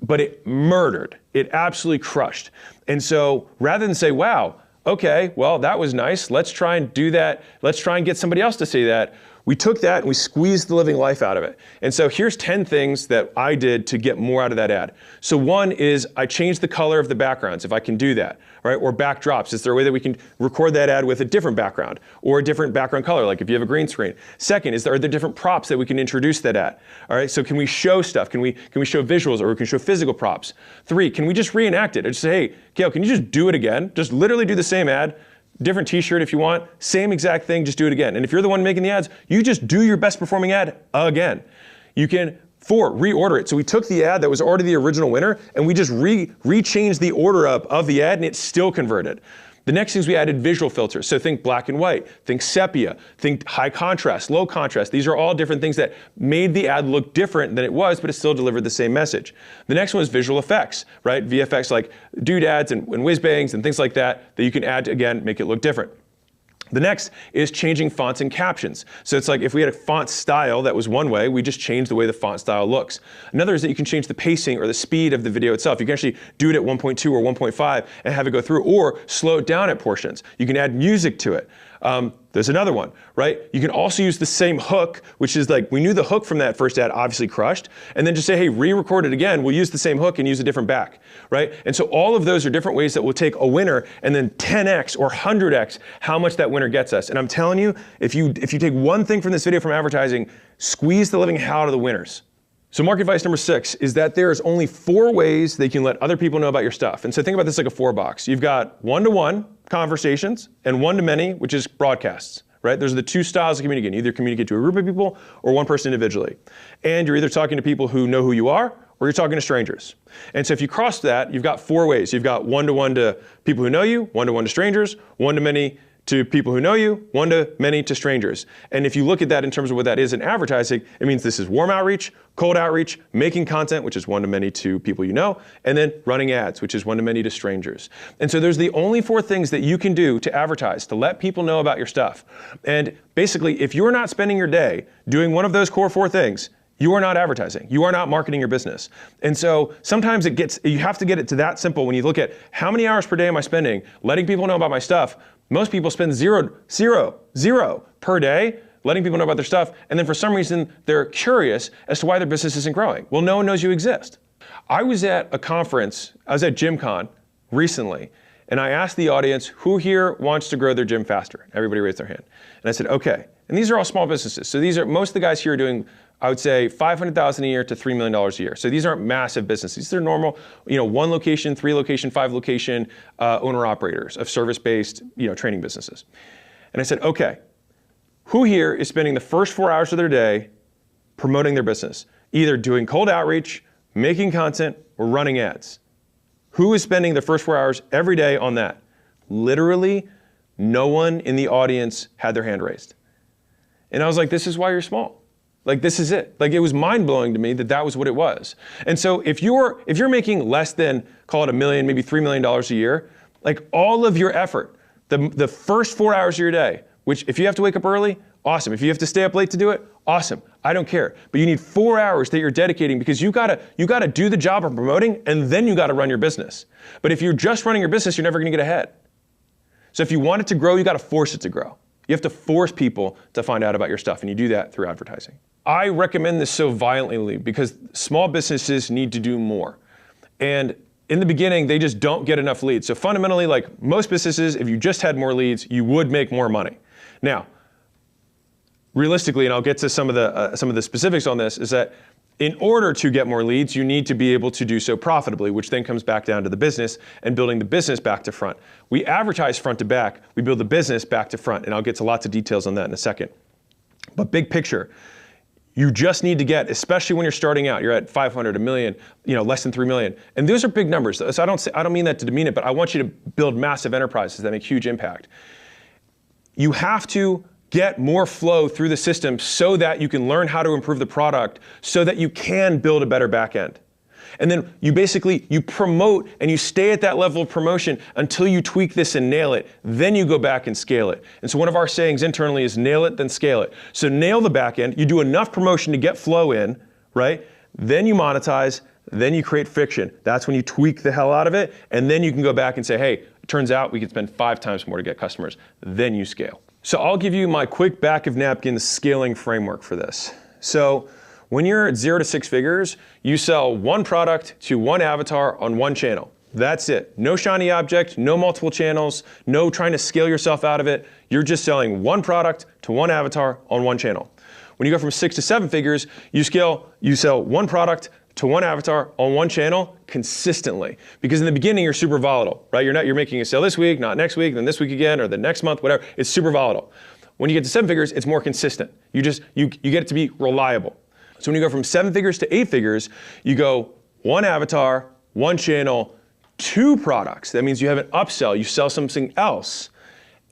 But it murdered, it absolutely crushed. And so rather than say, wow, okay, well, that was nice, let's try and do that, let's try and get somebody else to say that, we took that and we squeezed the living life out of it. And so here's 10 things that I did to get more out of that ad. So one is I changed the color of the backgrounds, if I can do that, right? Or backdrops. Is there a way that we can record that ad with a different background or a different background color, like if you have a green screen? Second, are there different props that we can introduce that ad? All right, so can we show stuff? Can we show visuals, or we can show physical props? 3, can we just reenact it? Or just say, hey, Kale, can you just do it again? Just literally do the same ad. Different t-shirt if you want, same exact thing, just do it again. And if you're the one making the ads, you just do your best performing ad again. You can, 4, reorder it. So we took the ad that was already the original winner and we just re-changed the order up of the ad and it still converted. The next thing is we added visual filters. So think black and white, think sepia, think high contrast, low contrast. These are all different things that made the ad look different than it was, but it still delivered the same message. The next one is visual effects, right? VFX, like doodads and whiz bangs and things like that you can add to, again, make it look different. The next is changing fonts and captions. So it's like if we had a font style that was one way, we just changed the way the font style looks. Another is that you can change the pacing or the speed of the video itself. You can actually do it at 1.2 or 1.5 and have it go through, or slow it down at portions. You can add music to it. There's another one, right? You can also use the same hook, which is like, we knew the hook from that first ad obviously crushed, and then just say, hey, re-record it again, we'll use the same hook and use a different back, right? And so all of those are different ways that will take a winner and then 10x or 100x how much that winner gets us. And I'm telling you, if you take one thing from this video from advertising, squeeze the living hell out of the winners. So market advice number 6 is that there's only 4 ways that you can let other people know about your stuff. And so think about this like a 4-box. You've got one-to-one conversations and one-to-many, which is broadcasts, right? Those are the 2 styles of communicating. You either communicate to a group of people or one person individually. And you're either talking to people who know who you are or you're talking to strangers. And so if you cross that, you've got 4 ways. You've got one-to-one to people who know you, one-to-one to strangers, one-to-many to people who know you, one-to-many to strangers. And if you look at that in terms of what that is in advertising, it means this is warm outreach, cold outreach, making content, which is one-to-many to people you know, and then running ads, which is one-to-many to strangers. And so there's the only 4 things that you can do to advertise, to let people know about your stuff. And basically, if you're not spending your day doing one of those core 4 things, you are not advertising. You are not marketing your business. And so sometimes you have to get it to that simple when you look at how many hours per day am I spending letting people know about my stuff. Most people spend zero per day letting people know about their stuff, and then for some reason they're curious as to why their business isn't growing. Well, no one knows you exist. I was at a conference, I was at GymCon recently, and I asked the audience, who here wants to grow their gym faster? Everybody raised their hand. And I said, okay. And these are all small businesses. So most of the guys here are doing, I would say, $500,000 a year to $3 million a year. So these aren't massive businesses. These are normal, 1 location, 3 location, 5 location owner operators of service-based, training businesses. And I said, okay, who here is spending the first 4 hours of their day promoting their business? Either doing cold outreach, making content, or running ads? Who is spending the first 4 hours every day on that? Literally No one in the audience had their hand raised. And I was like, this is why you're small. Like, this is it. Like, it was mind-blowing to me that that was what it was. And so if you're making less than, call it $1 million, maybe $3 million a year, like all of your effort, the first 4 hours of your day, which if you have to wake up early, awesome. If you have to stay up late to do it, awesome. I don't care. But you need 4 hours that you're dedicating because you gotta do the job of promoting and then you gotta run your business. But if you're just running your business, you're never gonna get ahead. So if you want it to grow, you gotta force it to grow. You have to force people to find out about your stuff, and you do that through advertising. I recommend this so violently because small businesses need to do more. And in the beginning, they just don't get enough leads. So fundamentally, like most businesses, if you just had more leads, you would make more money. Now, realistically, and I'll get to some of the specifics on this, is that in order to get more leads, you need to be able to do so profitably, which then comes back down to the business and building the business back to front. We advertise front to back, we build the business back to front, and I'll get to lots of details on that in a second. But big picture, you just need to get, especially when you're starting out, you're at 500, 1 million, less than 3 million. And those are big numbers. So I don't mean that to demean it, but I want you to build massive enterprises that make huge impact. You have to get more flow through the system so that you can learn how to improve the product so that you can build a better back end. And then you promote and you stay at that level of promotion until you tweak this and nail it. Then you go back and scale it. And so one of our sayings internally is nail it, then scale it. So nail the back end, you do enough promotion to get flow in, right? Then you monetize, then you create friction. That's when you tweak the hell out of it. And then you can go back and say, hey, it turns out we could spend 5 times more to get customers. Then you scale. So I'll give you my quick back of napkin scaling framework for this. So when you're at 0 to 6 figures, you sell one product to one avatar on one channel. That's it. No shiny object, no multiple channels, no trying to scale yourself out of it. You're just selling one product to one avatar on one channel. When you go from 6 to 7 figures, you sell one product to one avatar on one channel consistently. Because in the beginning, you're super volatile, right? You're making a sale this week, not next week, then this week again, or the next month, whatever. It's super volatile. When you get to 7 figures, it's more consistent. You get it to be reliable. So when you go from 7 figures to 8 figures, you go one avatar, one channel, 2 products. That means you have an upsell, you sell something else,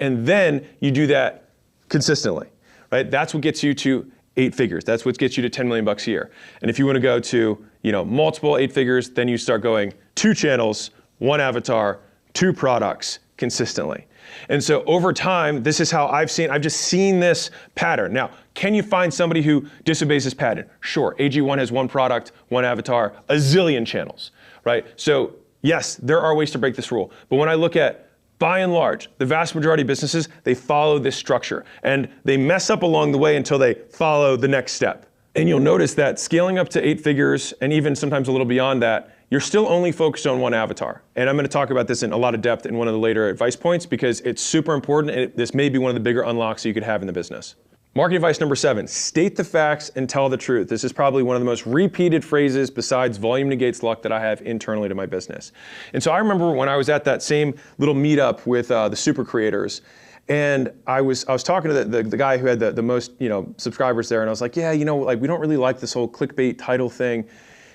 and then you do that consistently, right? That's what gets you to 8 figures. That's what gets you to $10 million a year. And if you want to go to, multiple 8 figures, then you start going 2 channels, 1 avatar, 2 products consistently. And so over time, this is how I've just seen this pattern. Now, can you find somebody who disobeys this pattern? Sure, AG1 has 1 product, 1 avatar, a zillion channels, right? So yes, there are ways to break this rule. But when I look at, by and large, the vast majority of businesses, they follow this structure and they mess up along the way until they follow the next step. And you'll notice that scaling up to 8 figures and even sometimes a little beyond that, you're still only focused on one avatar. And I'm going to talk about this in a lot of depth in one of the later advice points because it's super important and this may be one of the bigger unlocks you could have in the business. Marketing advice number 7, state the facts and tell the truth. This is probably one of the most repeated phrases besides volume negates luck that I have internally to my business. And so I remember when I was at that same little meetup with the super creators, and I was talking to the guy who had the most subscribers there, and I was like, yeah, we don't really like this whole clickbait title thing.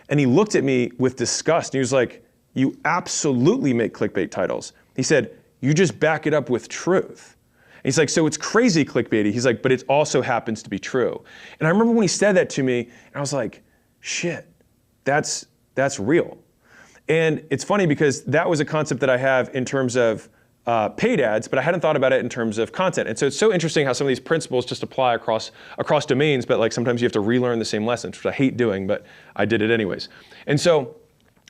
And he looked at me with disgust, and he was like, you absolutely make clickbait titles. He said, you just back it up with truth. And he's like, so it's crazy clickbaity. He's like, but it also happens to be true. And I remember when he said that to me, and I was like, shit, that's real. And it's funny because that was a concept that I have in terms of paid ads, but I hadn't thought about it in terms of content. And so it's so interesting how some of these principles just apply across domains, but like sometimes you have to relearn the same lessons, which I hate doing, but I did it anyways. And so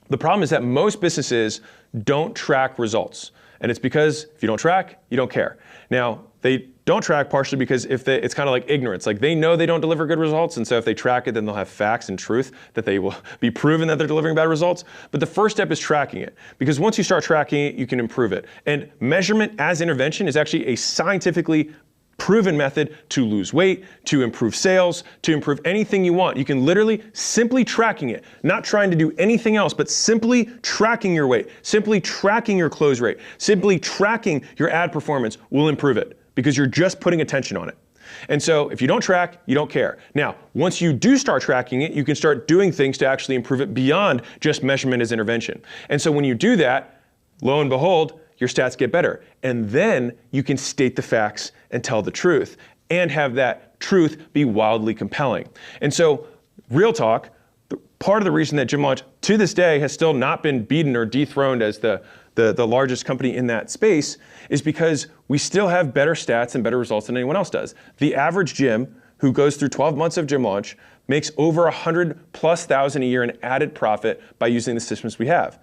the problem is that most businesses don't track results. And it's because if you don't track, you don't care. Now, they don't track partially because it's kind of like ignorance. Like they know they don't deliver good results, and so if they track it, then they'll have facts and truth that they will be proven that they're delivering bad results. But the first step is tracking it, because once you start tracking it, you can improve it. And measurement as intervention is actually a scientifically proven method to lose weight, to improve sales, to improve anything you want. You can literally simply tracking it, not trying to do anything else, but simply tracking your weight, simply tracking your close rate, simply tracking your ad performance will improve it because you're just putting attention on it. And so if you don't track, you don't care. Now, once you do start tracking it, you can start doing things to actually improve it beyond just measurement as intervention. And so when you do that, lo and behold, your stats get better. And then you can state the facts and tell the truth and have that truth be wildly compelling. And so, real talk, part of the reason that GymLaunch to this day has still not been beaten or dethroned as the largest company in that space is because we still have better stats and better results than anyone else does. The average gym who goes through 12 months of GymLaunch makes over 100,000+ a year in added profit by using the systems we have.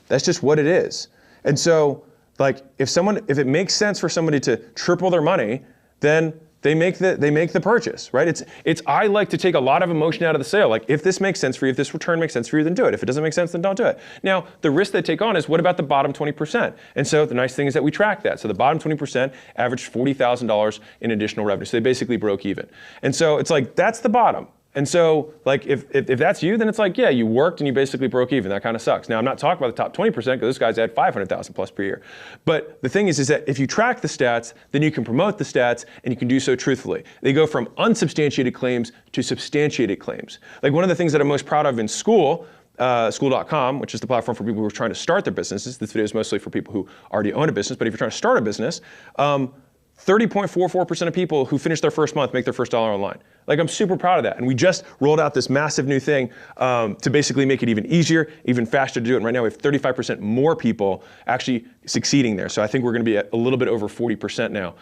That's just what it is. And so, like, if it makes sense for somebody to triple their money, then they make the purchase, right? I like to take a lot of emotion out of the sale. Like, if this makes sense for you, if this return makes sense for you, then do it. If it doesn't make sense, then don't do it. Now, the risk they take on is, what about the bottom 20%? And so the nice thing is that we track that. So the bottom 20% averaged $40,000 in additional revenue. So they basically broke even. And so it's like, that's the bottom. And so, like, if that's you, then it's like, yeah, you worked and you basically broke even. That kind of sucks. Now, I'm not talking about the top 20% because those guys add 500,000 plus per year. But the thing is that if you track the stats, then you can promote the stats and you can do so truthfully. They go from unsubstantiated claims to substantiated claims. Like, one of the things that I'm most proud of in school, School.com, which is the platform for people who are trying to start their businesses. This video is mostly for people who already own a business, but if you're trying to start a business, 30.44% of people who finish their first month make their first dollar online. Like, I'm super proud of that. And we just rolled out this massive new thing to basically make it even easier, even faster to do it. And right now we have 35% more people actually succeeding there. So I think we're gonna be at a little bit over 40% now.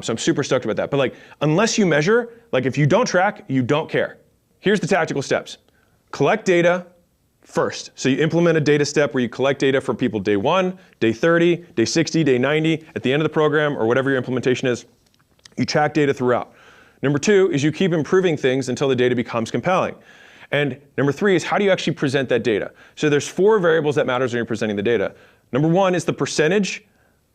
So I'm super stoked about that. But, like, unless you measure, like, if you don't track, you don't care. Here's the tactical steps. Collect data first. So you implement a data step where you collect data from people day 1, day 30, day 60, day 90, at the end of the program, or whatever your implementation is. You track data throughout. Number 2 is you keep improving things until the data becomes compelling. And number 3 is, how do you actually present that data? So there's 4 variables that matters when you're presenting the data. Number 1 is the percentage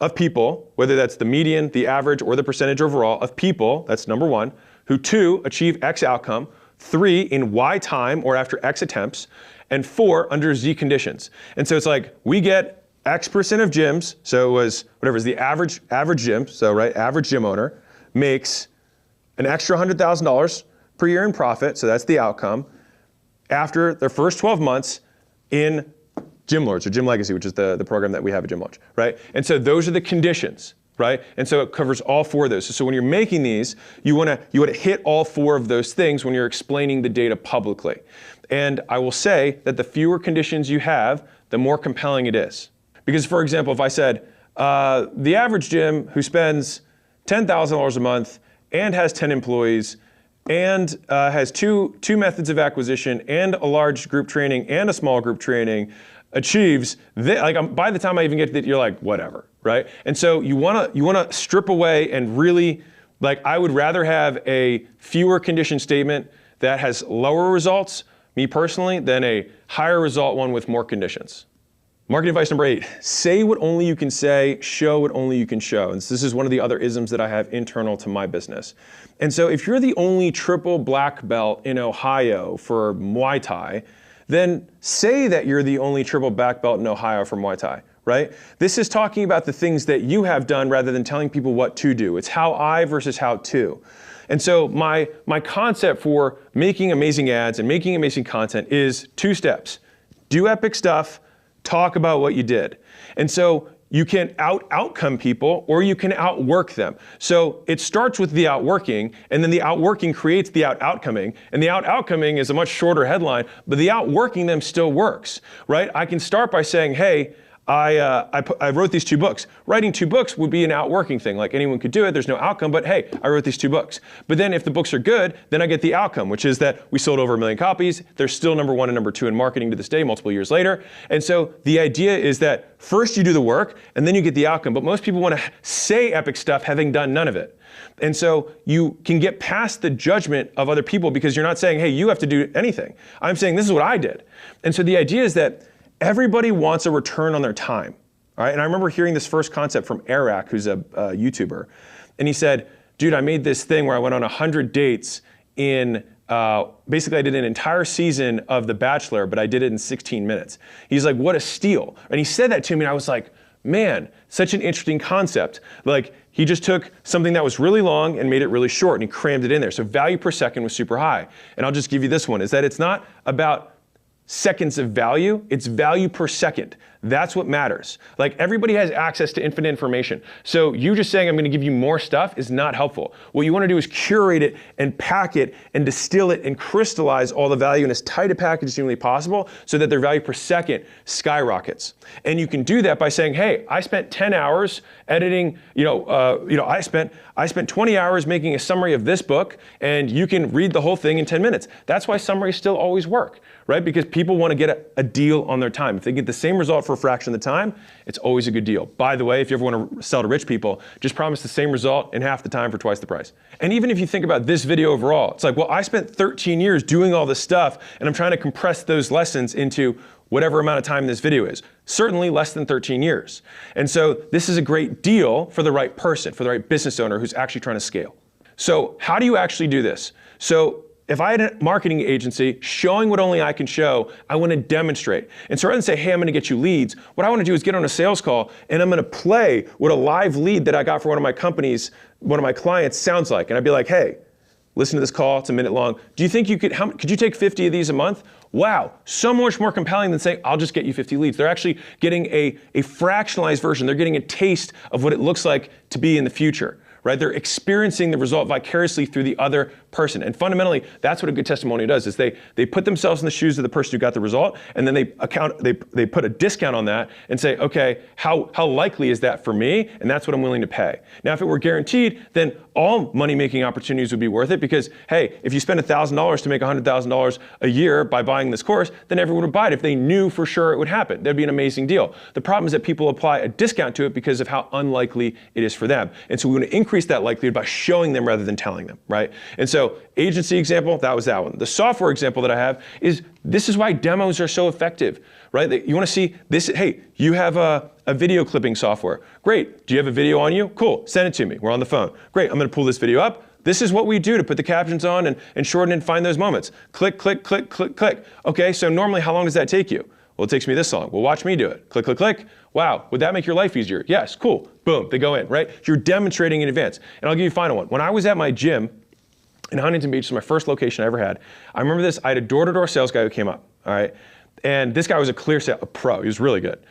of people, whether that's the median, the average, or the percentage overall of people, that's number 1, who 2, achieve X outcome, 3, in Y time or after X attempts, and 4, under Z conditions. And so it's like, we get X% of gyms, so it was, whatever is the average gym, so right, average gym owner makes an extra $100,000 per year in profit, so that's the outcome, after their first 12 months in GymLords, or Gym Legacy, which is the program that we have at GymLaunch, right? And so those are the conditions, right? And so it covers all 4 of those. So when you're making these, you wanna hit all 4 of those things when you're explaining the data publicly. And I will say that the fewer conditions you have, the more compelling it is. Because, for example, if I said, the average gym who spends $10,000 a month and has 10 employees and has two methods of acquisition and a large group training and a small group training achieves, by the time I even get to that, you're like, whatever, right? And so you wanna strip away and really, like, I would rather have a fewer condition statement that has lower results, me personally, than a higher result one with more conditions. Marketing advice number 8, say what only you can say, show what only you can show. And this is one of the other isms that I have internal to my business. And so if you're the only triple black belt in Ohio for Muay Thai, then say that you're the only triple black belt in Ohio for Muay Thai, right? This is talking about the things that you have done rather than telling people what to do. It's how I versus how to. And so my concept for making amazing ads and making amazing content is 2 steps. Do epic stuff, talk about what you did. And so you can outcome people or you can outwork them. So it starts with the outworking, and then the outworking creates the outcoming, and the outcoming is a much shorter headline, but the outworking them still works, right? I can start by saying, hey, I wrote these 2 books. Writing 2 books would be an outworking thing. Like, anyone could do it, there's no outcome, but hey, I wrote these 2 books. But then if the books are good, then I get the outcome, which is that we sold over 1 million copies. They're still number 1 and number 2 in marketing to this day, multiple years later. And so the idea is that first you do the work, and then you get the outcome. But most people want to say epic stuff having done none of it. And so you can get past the judgment of other people because you're not saying, hey, you have to do anything. I'm saying, this is what I did. And so the idea is that everybody wants a return on their time, all right? And I remember hearing this first concept from Eric, who's a YouTuber, and he said, dude, I made this thing where I went on 100 dates in, basically I did an entire season of The Bachelor, but I did it in 16 minutes. He's like, what a steal. And he said that to me, and I was like, man, such an interesting concept. Like, he just took something that was really long and made it really short, and he crammed it in there. So value per second was super high. And I'll just give you this one, is that it's not about seconds of value, it's value per second. That's what matters. Like, everybody has access to infinite information. So you just saying I'm going to give you more stuff is not helpful. What you want to do is curate it and pack it and distill it and crystallize all the value in as tight a package as humanly possible so that their value per second skyrockets. And you can do that by saying, hey, I spent 10 hours editing, I spent 20 hours making a summary of this book, and you can read the whole thing in 10 minutes. That's why summaries still always work, right? Because people want to get a deal on their time. If they get the same result for a fraction of the time, it's always a good deal. By the way, if you ever want to sell to rich people, just promise the same result in half the time for twice the price. And even if you think about this video overall, it's like, well, I spent 13 years doing all this stuff, and I'm trying to compress those lessons into whatever amount of time this video is. Certainly less than 13 years. And so this is a great deal for the right person, for the right business owner who's actually trying to scale. So how do you actually do this? So if I had a marketing agency showing what only I can show, I want to demonstrate. And so rather than say, hey, I'm going to get you leads, what I want to do is get on a sales call and I'm going to play what a live lead that I got for one of my companies, one of my clients sounds like. And I'd be like, hey, listen to this call, it's a minute long. Do you think you could you take 50 of these a month? Wow, so much more compelling than saying, I'll just get you 50 leads. They're actually getting a fractionalized version. They're getting a taste of what it looks like to be in the future, right? They're experiencing the result vicariously through the other person. And fundamentally, that's what a good testimonial does, is they put themselves in the shoes of the person who got the result, and then they put a discount on that and say, okay, how likely is that for me? And that's what I'm willing to pay. Now, if it were guaranteed, then all money-making opportunities would be worth it because, hey, if you spend $1,000 to make $100,000 a year by buying this course, then everyone would buy it if they knew for sure it would happen. That'd be an amazing deal. The problem is that people apply a discount to it because of how unlikely it is for them. And so we want to increase that likelihood by showing them rather than telling them, right? And so agency example, that was that one. The software example that I have is, this is why demos are so effective, right? You want to see this, hey, you have a video clipping software. Great, do you have a video on you? Cool, send it to me, we're on the phone. Great, I'm going to pull this video up. This is what we do to put the captions on and shorten and find those moments. Click, click, click, click, click. Okay, so normally how long does that take you? Well, it takes me this long. Well, watch me do it. Click, click, click. Wow, would that make your life easier? Yes, cool. Boom, they go in, right? You're demonstrating in advance. And I'll give you a final one. When I was at my gym in Huntington Beach, it's my first location I ever had. I remember this, I had a door-to-door sales guy who came up, all right? And this guy was a pro, he was really good.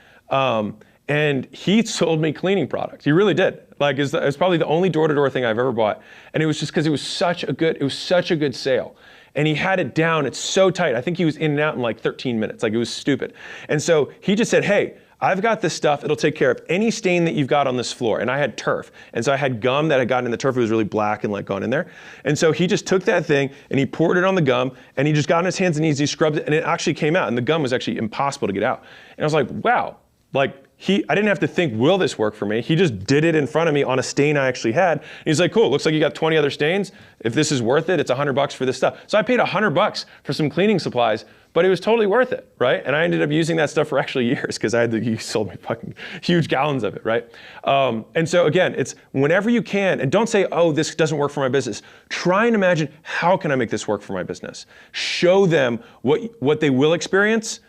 And he sold me cleaning products. He really did. Like, it was probably the only door-to-door thing I've ever bought. And it was just because it was such a good sale. And he had it down, it's so tight. I think he was in and out in like 13 minutes, like it was stupid. And so he just said, hey, I've got this stuff, it'll take care of any stain that you've got on this floor. And I had turf. And so I had gum that had gotten in the turf, it was really black and like gone in there. And so he just took that thing and he poured it on the gum and he just got on his hands and knees, he scrubbed it and it actually came out and the gum was actually impossible to get out. And I was like, wow, like I didn't have to think, will this work for me? He just did it in front of me on a stain I actually had. And he's like, cool, looks like you got 20 other stains. If this is worth it, it's $100 for this stuff. So I paid $100 for some cleaning supplies, but it was totally worth it, right? And I ended up using that stuff for actually years because he sold me fucking huge gallons of it, right? And so again, it's whenever you can, and don't say, oh, this doesn't work for my business. Try and imagine, how can I make this work for my business? Show them what they will experience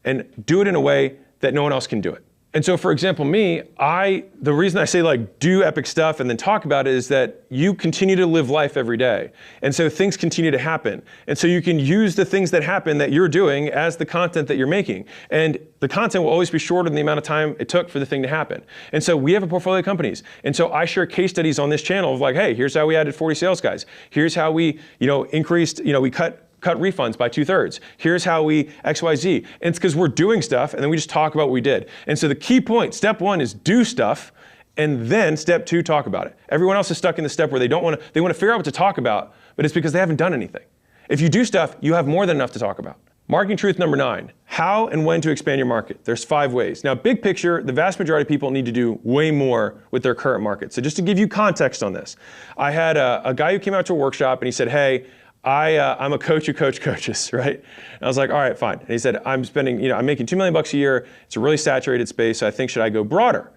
and do it in a way that no one else can do it. And so, for example, the reason I say like do epic stuff and then talk about it is that you continue to live life every day. And so things continue to happen. And so you can use the things that happen that you're doing as the content that you're making. And the content will always be shorter than the amount of time it took for the thing to happen. And so we have a portfolio of companies. And so I share case studies on this channel of like, hey, here's how we added 40 sales guys. Here's how we, increased, we cut refunds by 2/3. Here's how we XYZ. And it's because we're doing stuff and then we just talk about what we did. And so the key point, step one is do stuff, and then step two, talk about it. Everyone else is stuck in the step where they want to figure out what to talk about, but it's because they haven't done anything. If you do stuff, you have more than enough to talk about. Marketing truth number 9, how and when to expand your market. There's 5 ways. Now, big picture, the vast majority of people need to do way more with their current market. So just to give you context on this, I had a guy who came out to a workshop and he said, hey, I'm a coach who coaches, right? And I was like, all right, fine. And he said, I'm making $2 million a year. It's a really saturated space. So I think, should I go broader?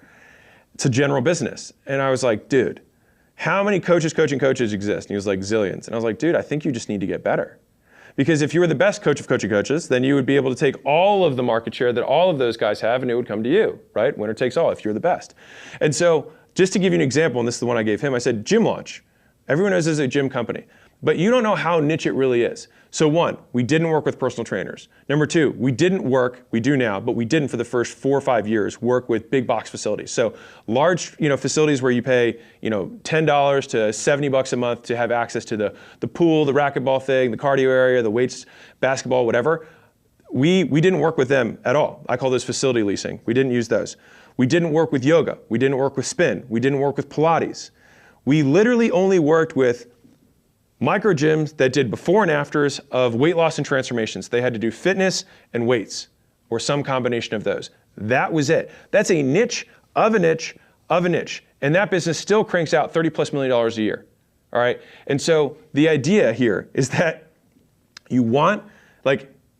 It's a general business. And I was like, dude, how many coaches exist? And he was like, zillions. And I was like, dude, I think you just need to get better. Because if you were the best coach of coaches, then you would be able to take all of the market share that all of those guys have and it would come to you, right? Winner takes all if you're the best. And so just to give you an example, and this is the one I gave him, I said, gym launch. Everyone knows this is a gym company. but you don't know how niche it really is. So one, we didn't work with personal trainers. Number two, we do now, but we didn't for the first 4 or 5 years work with big box facilities. So large, facilities where you pay, $10 to $70 a month to have access to the pool, the racquetball thing, the cardio area, the weights, basketball, whatever. We didn't work with them at all. I call those facility leasing. We didn't use those. We didn't work with yoga. We didn't work with spin. We didn't work with Pilates. We literally only worked with micro gyms that did before and afters of weight loss and transformations. They had to do fitness and weights or some combination of those. That was it. That's a niche of a niche of a niche. And that business still cranks out $30+ million a year. All right. And so the idea here is that you want,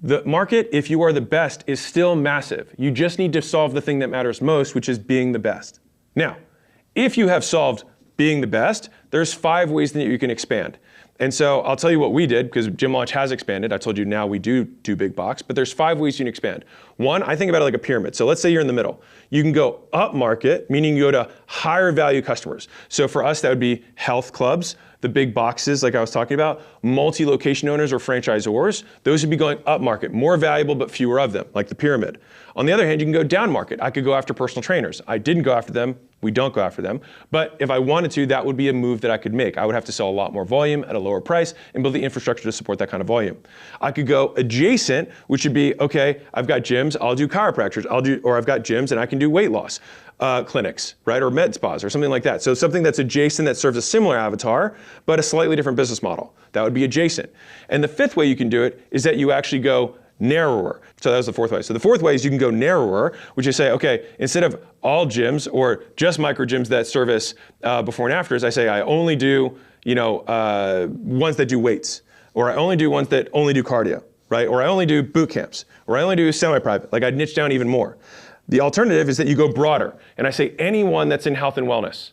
the market, if you are the best, is still massive. You just need to solve the thing that matters most, which is being the best. Now, if you have solved being the best, there's 5 ways that you can expand. And so I'll tell you what we did, because Gym Launch has expanded. I told you now we do big box, but there's 5 ways you can expand. One, I think about it like a pyramid. So let's say you're in the middle. You can go up market, meaning you go to higher value customers. So for us, that would be health clubs, the big boxes like I was talking about, multi-location owners or franchisors. Those would be going up market, more valuable but fewer of them, like the pyramid. On the other hand, you can go down market. I could go after personal trainers. I didn't go after them. We don't go after them. But if I wanted to, that would be a move that I could make. I would have to sell a lot more volume at a lower price and build the infrastructure to support that kind of volume. I could go adjacent, which would be, okay, I've got gyms, I'll do chiropractors, or I've got gyms and I can do weight loss clinics, right? Or med spas or something like that. So something that's adjacent that serves a similar avatar, but a slightly different business model. That would be adjacent. And the 5th way you can do it is that you actually go narrower. So that was the 4th way. So the 4th way is you can go narrower, which is say, okay, instead of all gyms or just micro gyms that service before and afters, I say I only do, ones that do weights, or I only do ones that only do cardio, right? Or I only do boot camps, or I only do semi-private. Like I'd niche down even more. The alternative is that you go broader, and I say anyone that's in health and wellness.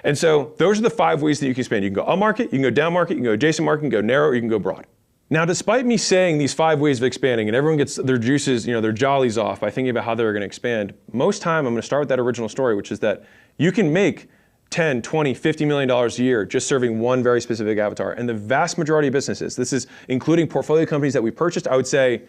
And so those are the 5 ways that you can expand. You can go up market, you can go down market, you can go adjacent market, you can go narrow, or you can go broad. Now, despite me saying these 5 ways of expanding, and everyone gets their juices, their jollies off by thinking about how they're going to expand, most time I'm going to start with that original story, which is that you can make $10, $20, $50 million a year just serving one very specific avatar. And the vast majority of businesses, this is including portfolio companies that we purchased, I would say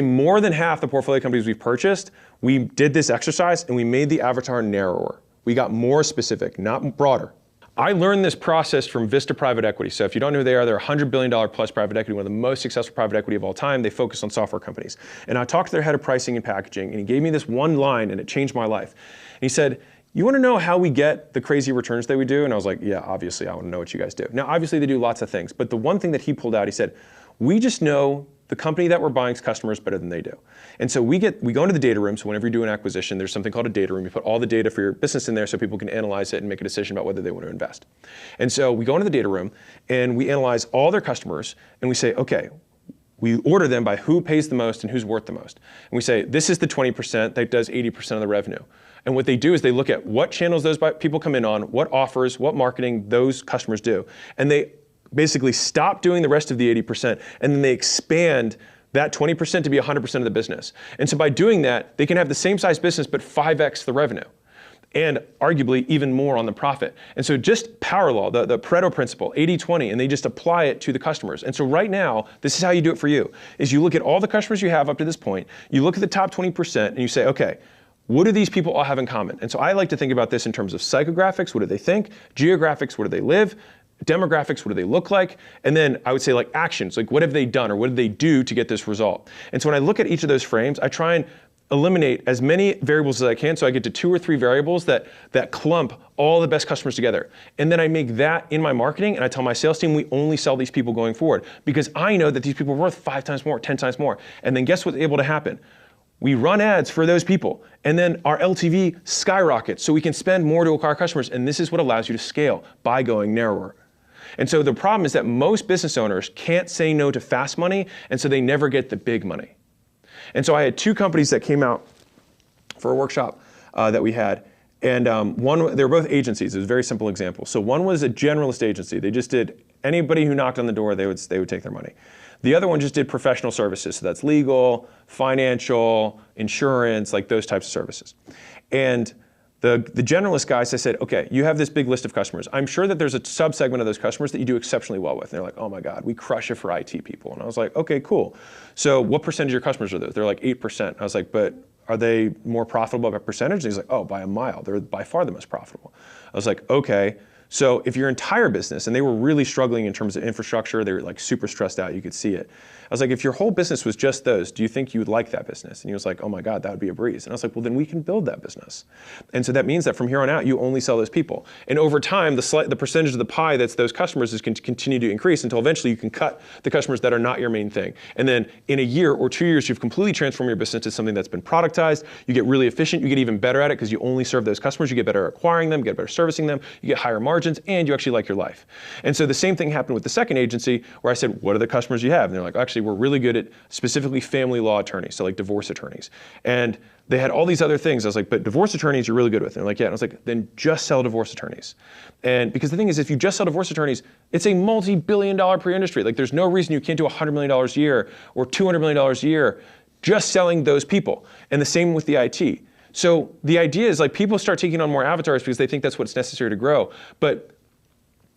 more than half the portfolio companies we've purchased, we did this exercise and we made the avatar narrower. We got more specific, not broader. I learned this process from Vista Private Equity. So if you don't know who they are, they're a $100 billion plus private equity, one of the most successful private equity of all time. They focus on software companies. And I talked to their head of pricing and packaging, and he gave me this one line, and it changed my life. And he said, you want to know how we get the crazy returns that we do? And I was like, yeah, obviously, I want to know what you guys do. Now, obviously, they do lots of things. But the one thing that he pulled out, he said, we just know the company that we're buying's customers better than they do. And so we go into the data room. So whenever you do an acquisition, there's something called a data room. You put all the data for your business in there so people can analyze it and make a decision about whether they want to invest. And so we go into the data room and we analyze all their customers and we say, okay, we order them by who pays the most and who's worth the most. And we say, this is the 20% that does 80% of the revenue. And what they do is they look at what channels those people come in on, what offers, what marketing those customers do. And they basically stop doing the rest of the 80%, and then they expand that 20% to be 100% of the business. And so by doing that, they can have the same size business, but 5x the revenue, and arguably even more on the profit. And so just power law, the Pareto principle, 80-20, and they just apply it to the customers. And so right now, this is how you do it for you, is you look at all the customers you have up to this point, you look at the top 20%, and you say, okay, what do these people all have in common? And so I like to think about this in terms of psychographics, what do they think? Geographics, where do they live? Demographics, what do they look like? And then I would say like actions, like what have they done or what did they do to get this result? And so when I look at each of those frames, I try and eliminate as many variables as I can so I get to 2 or 3 variables that clump all the best customers together. And then I make that in my marketing and I tell my sales team we only sell these people going forward because I know that these people are worth 5 times more, 10 times more. And then guess what's able to happen? We run ads for those people, and then our LTV skyrockets so we can spend more to acquire customers, and this is what allows you to scale by going narrower. And so the problem is that most business owners can't say no to fast money, and so they never get the big money. And so I had 2 companies that came out for a workshop that we had, and they were both agencies. It was a very simple example. So one was a generalist agency. They just did anybody who knocked on the door, they would take their money. The other one just did professional services. So that's legal, financial, insurance, like those types of services. And The generalist guys, I said, okay, you have this big list of customers. I'm sure that there's a subsegment of those customers that you do exceptionally well with. And they're like, oh my God, we crush it for IT people. And I was like, okay, cool. So what percentage of your customers are those? They're like 8%. I was like, but are they more profitable by percentage? And he's like, oh, by a mile. They're by far the most profitable. I was like, okay. So if your entire business, and they were really struggling in terms of infrastructure, they were like super stressed out, you could see it. I was like, if your whole business was just those, do you think you would like that business? And he was like, oh my God, that would be a breeze. And I was like, well, then we can build that business. And so that means that from here on out, you only sell those people. And over time, the percentage of the pie that's those customers is going to continue to increase until eventually you can cut the customers that are not your main thing. And then in a year or 2 years, you've completely transformed your business to something that's been productized. You get really efficient. You get even better at it because you only serve those customers. You get better at acquiring them, get better servicing them, you get higher margins, and you actually like your life. And so the same thing happened with the second agency where I said, what are the customers you have? And they're like, actually, we're really good at specifically family law attorneys, so like divorce attorneys. And they had all these other things. I was like, but divorce attorneys you're really good with. And they're like, yeah. And I was like, then just sell divorce attorneys. And because the thing is, if you just sell divorce attorneys, it's a multi-billion-dollar per industry. Like there's no reason you can't do $100 million a year or $200 million a year just selling those people. And the same with the IT. So the idea is like people start taking on more avatars because they think that's what's necessary to grow. But,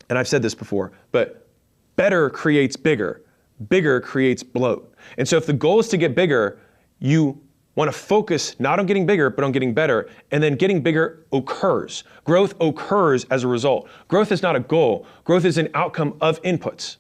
and I've said this before, but better creates bigger. Bigger creates bloat. And so if the goal is to get bigger, you want to focus not on getting bigger, but on getting better. And then getting bigger occurs. Growth occurs as a result. Growth is not a goal. Growth is an outcome of inputs.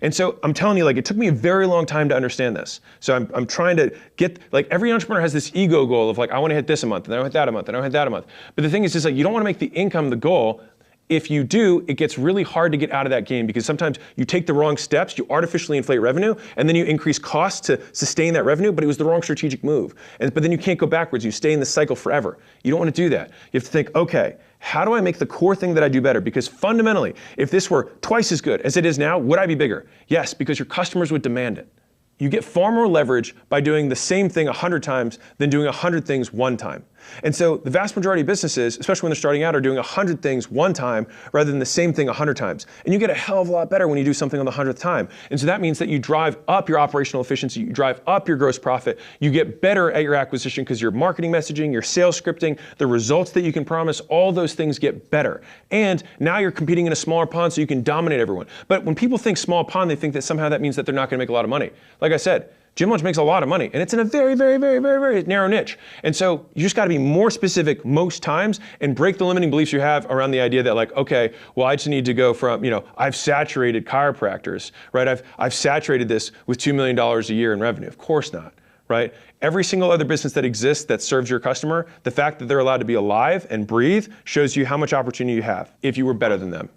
And so I'm telling you, like, it took me a very long time to understand this. So I'm trying to get, like, every entrepreneur has this ego goal of like, I want to hit this a month, and then I hit that a month, and I hit that a month. But the thing is, like, you don't want to make the income the goal. If you do, it gets really hard to get out of that game because sometimes you take the wrong steps, you artificially inflate revenue, and then you increase costs to sustain that revenue, but it was the wrong strategic move. But then you can't go backwards, you stay in the cycle forever. You don't want to do that. You have to think, okay, how do I make the core thing that I do better? Because fundamentally, if this were twice as good as it is now, would I be bigger? Yes, because your customers would demand it. You get far more leverage by doing the same thing 100 times than doing 100 things one time. And so the vast majority of businesses, especially when they're starting out, are doing 100 things one time rather than the same thing 100 times. And you get a hell of a lot better when you do something on the 100th time. And so that means that you drive up your operational efficiency, you drive up your gross profit, you get better at your acquisition because your marketing messaging, your sales scripting, the results that you can promise, all those things get better. And now you're competing in a smaller pond so you can dominate everyone. But when people think small pond, they think that somehow that means that they're not going to make a lot of money. Like I said, Gym Lunch makes a lot of money, and it's in a very, very, very, very, very narrow niche. And so you just got to be more specific most times and break the limiting beliefs you have around the idea that like, okay, well, I just need to go from, I've saturated chiropractors, right? I've saturated this with $2 million a year in revenue. Of course not, right? Every single other business that exists that serves your customer, the fact that they're allowed to be alive and breathe shows you how much opportunity you have if you were better than them.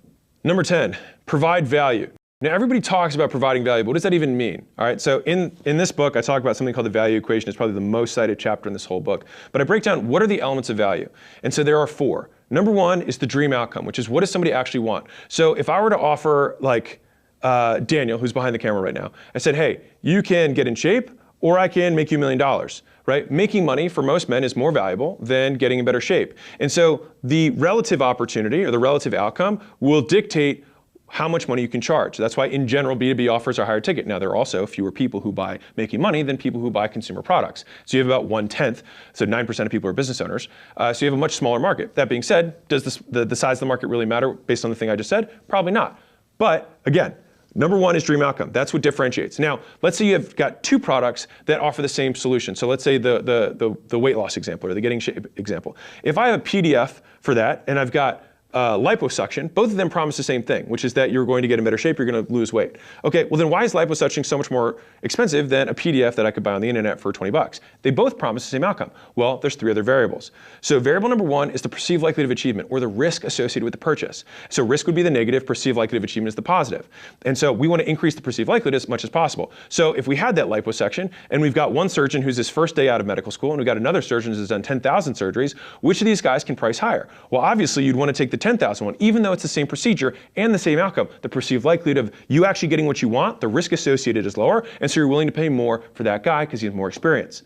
Number 10, provide value. Now, everybody talks about providing value, but what does that even mean? All right, so in this book, I talk about something called the value equation. It's probably the most cited chapter in this whole book. But I break down what are the elements of value. And so there are 4. Number 1 is the dream outcome, which is what does somebody actually want? So if I were to offer like Daniel, who's behind the camera right now, I said, hey, you can get in shape or I can make you $1 million. Right? Making money for most men is more valuable than getting in better shape. And so the relative opportunity or the relative outcome will dictate how much money you can charge. That's why in general B2B offers are higher ticket. Now there are also fewer people who buy making money than people who buy consumer products. So you have about 1/10, so 9% of people are business owners. So you have a much smaller market. That being said, does the size of the market really matter based on the thing I just said? Probably not. But again, number 1 is dream outcome. That's what differentiates. Now, let's say you've got 2 products that offer the same solution. So let's say the weight loss example or the getting shape example. If I have a PDF for that and I've got liposuction, both of them promise the same thing, which is that you're going to get in better shape, you're going to lose weight. Okay, well then why is liposuction so much more expensive than a PDF that I could buy on the internet for 20 bucks? They both promise the same outcome. Well, there's 3 other variables. So variable number 1 is the perceived likelihood of achievement or the risk associated with the purchase. So risk would be the negative, perceived likelihood of achievement is the positive. And so we want to increase the perceived likelihood as much as possible. So if we had that liposuction and we've got one surgeon who's his first day out of medical school and we've got another surgeon who's done 10,000 surgeries, which of these guys can price higher? Well, obviously you'd want to take the 10,000 one, even though it's the same procedure and the same outcome. The perceived likelihood of you actually getting what you want, the risk associated is lower, and so you're willing to pay more for that guy because he has more experience.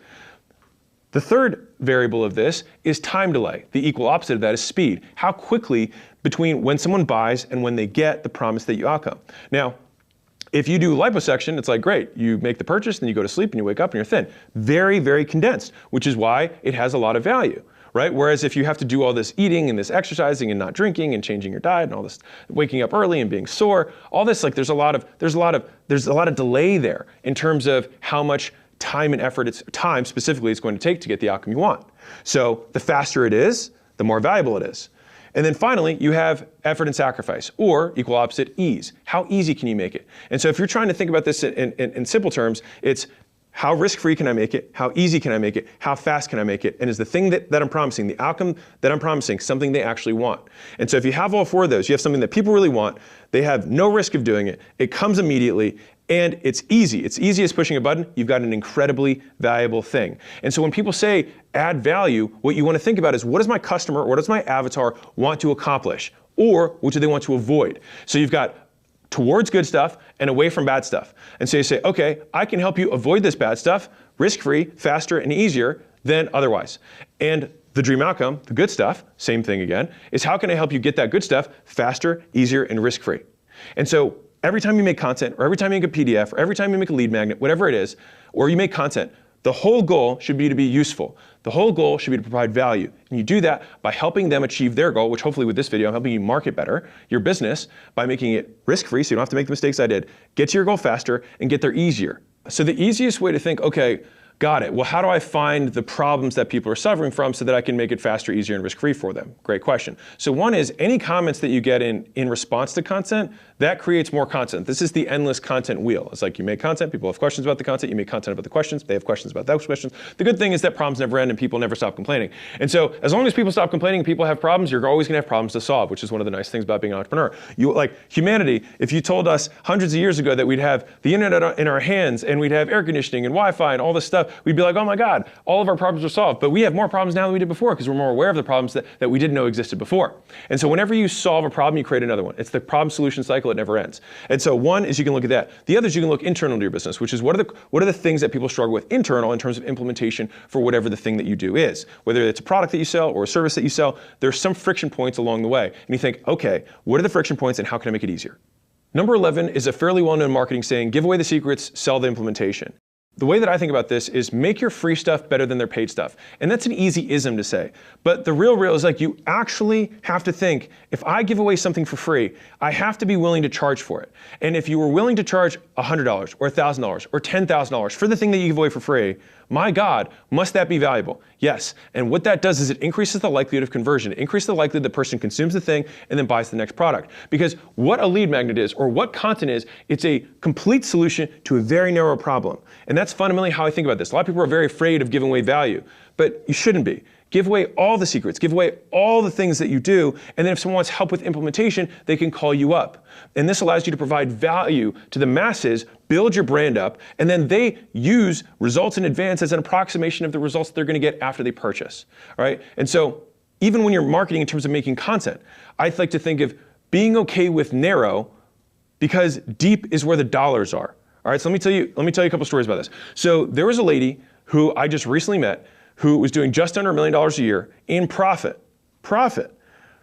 The third variable of this is time delay. The equal opposite of that is speed. How quickly between when someone buys and when they get the promise that you outcome. Now, if you do liposuction, it's like, great, you make the purchase, then you go to sleep and you wake up and you're thin. Very, very condensed, which is why it has a lot of value. right? Whereas if you have to do all this eating and this exercising and not drinking and changing your diet and all this, waking up early and being sore, all this, like there's a lot of delay there in terms of how much time and effort, time specifically, it's going to take to get the outcome you want. So the faster it is, the more valuable it is. And then finally, you have effort and sacrifice, or equal opposite, ease. How easy can you make it? And so if you're trying to think about this in simple terms, it's how risk-free can I make it? How easy can I make it? How fast can I make it? And is the thing that I'm promising, the outcome that I'm promising, something they actually want? And so if you have all four of those, you have something that people really want, they have no risk of doing it, it comes immediately, and it's easy. It's easy as pushing a button. You've got an incredibly valuable thing. And so when people say add value, what you want to think about is what does my customer or what does my avatar want to accomplish? Or what do they want to avoid? So you've got towards good stuff and away from bad stuff. And so you say, okay, I can help you avoid this bad stuff, risk-free, faster, and easier than otherwise. And the dream outcome, the good stuff, same thing again, is how can I help you get that good stuff faster, easier, and risk-free? And so every time you make content, or every time you make a PDF, or every time you make a lead magnet, whatever it is, or you make content, the whole goal should be to be useful. The whole goal should be to provide value. And you do that by helping them achieve their goal, which hopefully with this video, I'm helping you market better, your business, by making it risk-free so you don't have to make the mistakes I did, get to your goal faster, and get there easier. So the easiest way to think, okay, got it. Well, how do I find the problems that people are suffering from so that I can make it faster, easier, and risk-free for them? Great question. So one is any comments that you get in response to content, that creates more content. This is the endless content wheel. It's like you make content, people have questions about the content, you make content about the questions, they have questions about those questions. The good thing is that problems never end and people never stop complaining. And so as long as people stop complaining and people have problems, you're always gonna have problems to solve, which is one of the nice things about being an entrepreneur. Like humanity, if you told us hundreds of years ago that we'd have the internet in our hands and we'd have air conditioning and Wi-Fi and all this stuff, we'd be like, oh my God, all of our problems are solved. But we have more problems now than we did before because we're more aware of the problems that we didn't know existed before. And so whenever you solve a problem, you create another one. It's the problem solution cycle, it never ends. And so one is you can look at that. The other is you can look internal to your business, which is what are the things that people struggle with internal in terms of implementation for whatever the thing that you do is. Whether it's a product that you sell or a service that you sell, there's some friction points along the way. And you think, okay, what are the friction points and how can I make it easier? Number 11 is a fairly well-known marketing saying, give away the secrets, sell the implementation. The way that I think about this is make your free stuff better than their paid stuff. And that's an easy ism to say. But the real is like you actually have to think, if I give away something for free, I have to be willing to charge for it. And if you were willing to charge $100 or $1,000 or $10,000 for the thing that you give away for free, my God, must that be valuable? Yes. And what that does is it increases the likelihood of conversion. It increases the likelihood the person consumes the thing and then buys the next product. Because what a lead magnet is, or what content is, it's a complete solution to a very narrow problem. And that's fundamentally how I think about this. A lot of people are very afraid of giving away value, but you shouldn't be. Give away all the secrets, give away all the things that you do, and then if someone wants help with implementation, they can call you up. And this allows you to provide value to the masses, build your brand up, and then they use results in advance as an approximation of the results they're gonna get after they purchase, all right? And so even when you're marketing in terms of making content, I like to think of being okay with narrow because deep is where the dollars are. All right, so let me tell you a couple stories about this. So there was a lady who I just recently met who was doing just under $1 million a year in profit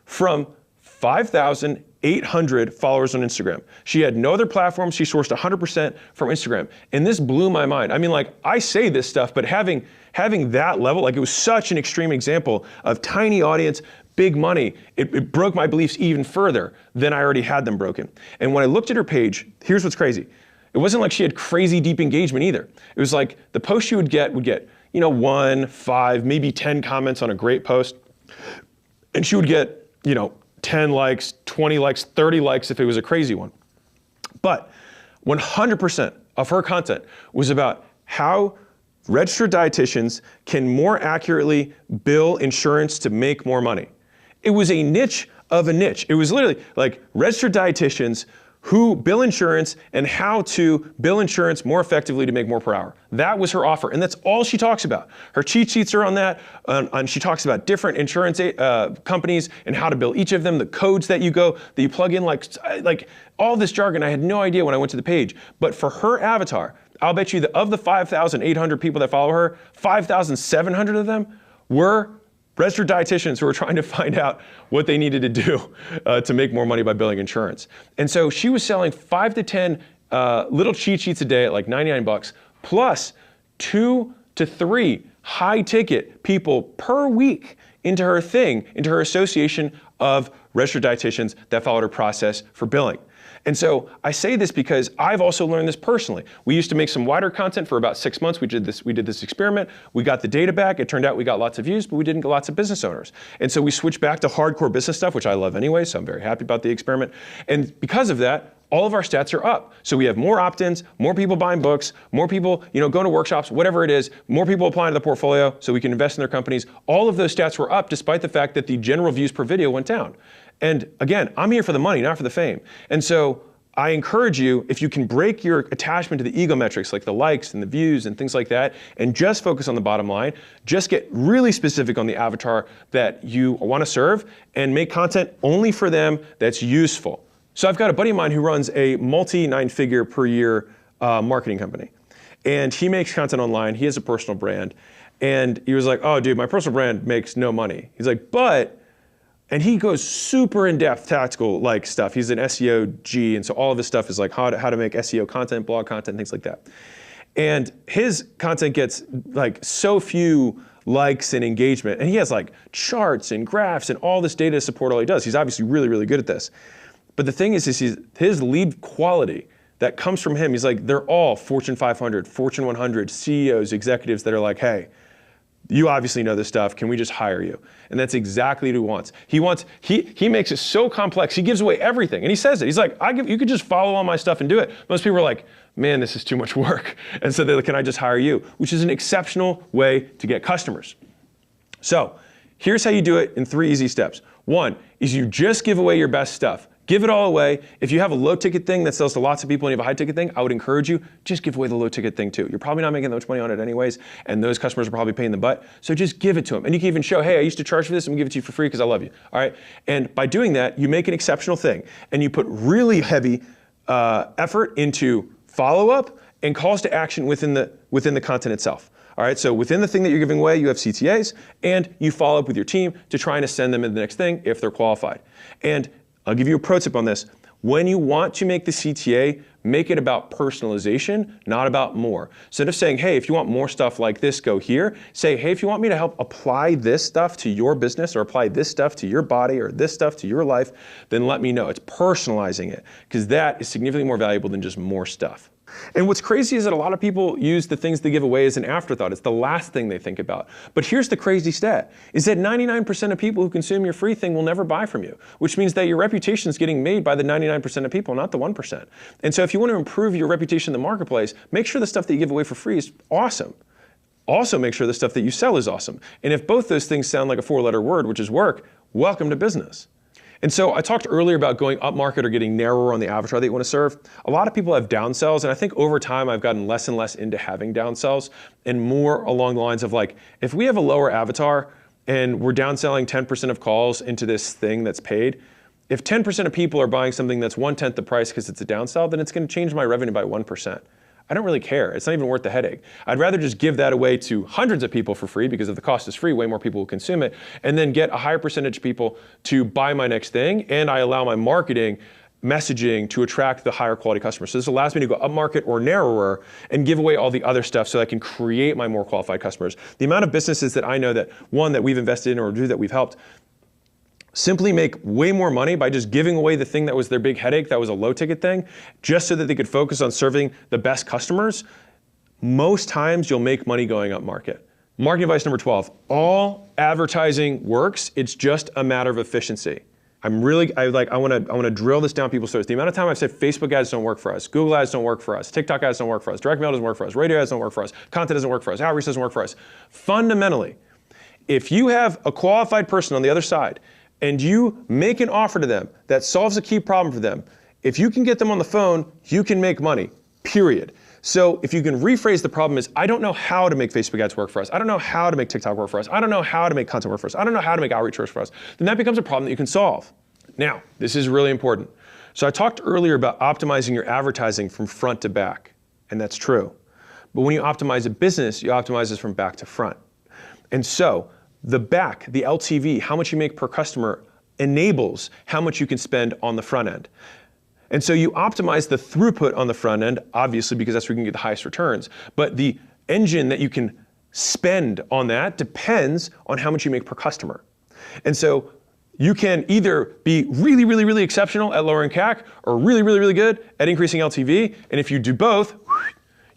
from 5,800 followers on Instagram. She had no other platforms. She sourced 100% from Instagram. And this blew my mind. I mean, like, I say this stuff, but having that level, like it was such an extreme example of tiny audience, big money, it broke my beliefs even further than I already had them broken. And when I looked at her page, here's what's crazy. It wasn't like she had crazy deep engagement either. It was like the post she would get, 1, 5, maybe 10 comments on a great post. And she would get, 10 likes, 20 likes, 30 likes if it was a crazy one. But 100% of her content was about how registered dietitians can more accurately bill insurance to make more money. It was a niche of a niche. It was literally like registered dietitians who bill insurance and how to bill insurance more effectively to make more per hour. That was her offer, and that's all she talks about. Her cheat sheets are on that, and she talks about different insurance companies and how to bill each of them, the codes that you plug in, like all this jargon. I had no idea when I went to the page, but for her avatar, I'll bet you that of the 5,800 people that follow her, 5,700 of them were registered dietitians who were trying to find out what they needed to do to make more money by billing insurance. And so she was selling 5 to 10 little cheat sheets a day at like 99 bucks, plus 2 to 3 high ticket people per week into her thing, into her association of registered dietitians that followed her process for billing. And so I say this because I've also learned this personally. We used to make some wider content for about 6 months. We did this experiment. We got the data back. It turned out we got lots of views, but we didn't get lots of business owners. And so we switched back to hardcore business stuff, which I love anyway, so I'm very happy about the experiment. And because of that, all of our stats are up. So we have more opt-ins, more people buying books, more people, going to workshops, whatever it is, more people applying to the portfolio so we can invest in their companies. All of those stats were up despite the fact that the general views per video went down. And again, I'm here for the money, not for the fame. And so I encourage you, if you can break your attachment to the ego metrics like the likes and the views and things like that, and just focus on the bottom line, just get really specific on the avatar that you want to serve and make content only for them that's useful. So I've got a buddy of mine who runs a multi-9-figure per year marketing company. And he makes content online. He has a personal brand. And he was like, oh, dude, my personal brand makes no money. He's like, and he goes super in-depth tactical like stuff. He's an SEO G, and so all of his stuff is like how to make SEO content, blog content, things like that. And his content gets like so few likes and engagement, and he has like charts and graphs and all this data to support all he does. He's obviously really, really good at this. But the thing is his lead quality that comes from him, he's like, they're all Fortune 500, Fortune 100, CEOs, executives that are like, hey, you obviously know this stuff. Can we just hire you? And that's exactly what he wants. He makes it so complex. He gives away everything. And he says it. He's like, you could just follow all my stuff and do it. Most people are like, man, this is too much work. And so they're like, can I just hire you? Which is an exceptional way to get customers. So here's how you do it in 3 easy steps. 1 is you just give away your best stuff. Give it all away. If you have a low ticket thing that sells to lots of people and you have a high ticket thing, I would encourage you, just give away the low ticket thing too. You're probably not making that much money on it anyways, and those customers are probably paying the butt. So just give it to them. And you can even show, hey, I used to charge for this, I'm gonna give it to you for free because I love you. All right. And by doing that, you make an exceptional thing and you put really heavy effort into follow-up and calls to action within the content itself. All right, so within the thing that you're giving away, you have CTAs, and you follow up with your team to try and send them in the next thing if they're qualified. And I'll give you a pro tip on this. When you want to make the CTA, make it about personalization, not about more. Instead of saying, hey, if you want more stuff like this, go here, say, hey, if you want me to help apply this stuff to your business or apply this stuff to your body or this stuff to your life, then let me know. It's personalizing it, because that is significantly more valuable than just more stuff. And what's crazy is that a lot of people use the things they give away as an afterthought. It's the last thing they think about. But here's the crazy stat, is that 99% of people who consume your free thing will never buy from you, which means that your reputation is getting made by the 99% of people, not the 1%. And so if you want to improve your reputation in the marketplace, make sure the stuff that you give away for free is awesome. Also make sure the stuff that you sell is awesome. And if both those things sound like a 4-letter word, which is work, welcome to business. And so I talked earlier about going up market or getting narrower on the avatar that you want to serve. A lot of people have downsells, and I think over time I've gotten less and less into having downsells and more along the lines of like, if we have a lower avatar and we're downselling 10% of calls into this thing that's paid, if 10% of people are buying something that's 1/10 the price because it's a downsell, then it's going to change my revenue by 1%. I don't really care. It's not even worth the headache. I'd rather just give that away to hundreds of people for free, because if the cost is free, way more people will consume it, and then get a higher percentage of people to buy my next thing, and I allow my marketing messaging to attract the higher quality customers. So this allows me to go up market or narrower and give away all the other stuff so I can create my more qualified customers. The amount of businesses that I know that, one, that we've invested in or two that we've helped, simply make way more money by just giving away the thing that was their big headache, that was a low ticket thing, just so that they could focus on serving the best customers. Most times you'll make money going up market. Marketing advice number 12, all advertising works, it's just a matter of efficiency. I want to drill this down people's throats. The amount of time I've said Facebook ads don't work for us, Google ads don't work for us, TikTok ads don't work for us, direct mail doesn't work for us, radio ads don't work for us, content doesn't work for us, outreach doesn't work for us. Fundamentally, if you have a qualified person on the other side and you make an offer to them that solves a key problem for them, if you can get them on the phone, you can make money, period. So if you can rephrase the problem as, I don't know how to make Facebook ads work for us, I don't know how to make TikTok work for us, I don't know how to make content work for us, I don't know how to make outreach work for us, then that becomes a problem that you can solve. Now, this is really important. So I talked earlier about optimizing your advertising from front to back, and that's true. But when you optimize a business, you optimize this from back to front. And so, the back, the LTV, how much you make per customer, enables how much you can spend on the front end. And so you optimize the throughput on the front end, obviously, because that's where you can get the highest returns. But the engine that you can spend on that depends on how much you make per customer. And so you can either be really, really, really exceptional at lowering CAC or really, really, really good at increasing LTV. And if you do both,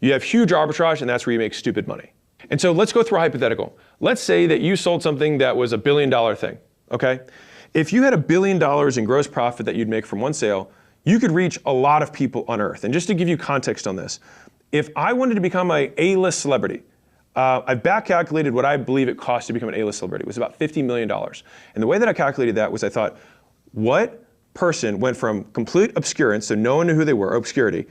you have huge arbitrage, and that's where you make stupid money. And so let's go through a hypothetical. Let's say that you sold something that was $1 billion thing, okay? If you had $1 billion in gross profit that you'd make from one sale, you could reach a lot of people on earth. And just to give you context on this, if I wanted to become a A-list celebrity, I back calculated what I believe it cost to become an A-list celebrity. It was about $50 million. And the way that I calculated that was I thought, what person went from complete obscurance, so no one knew who they were, obscurity,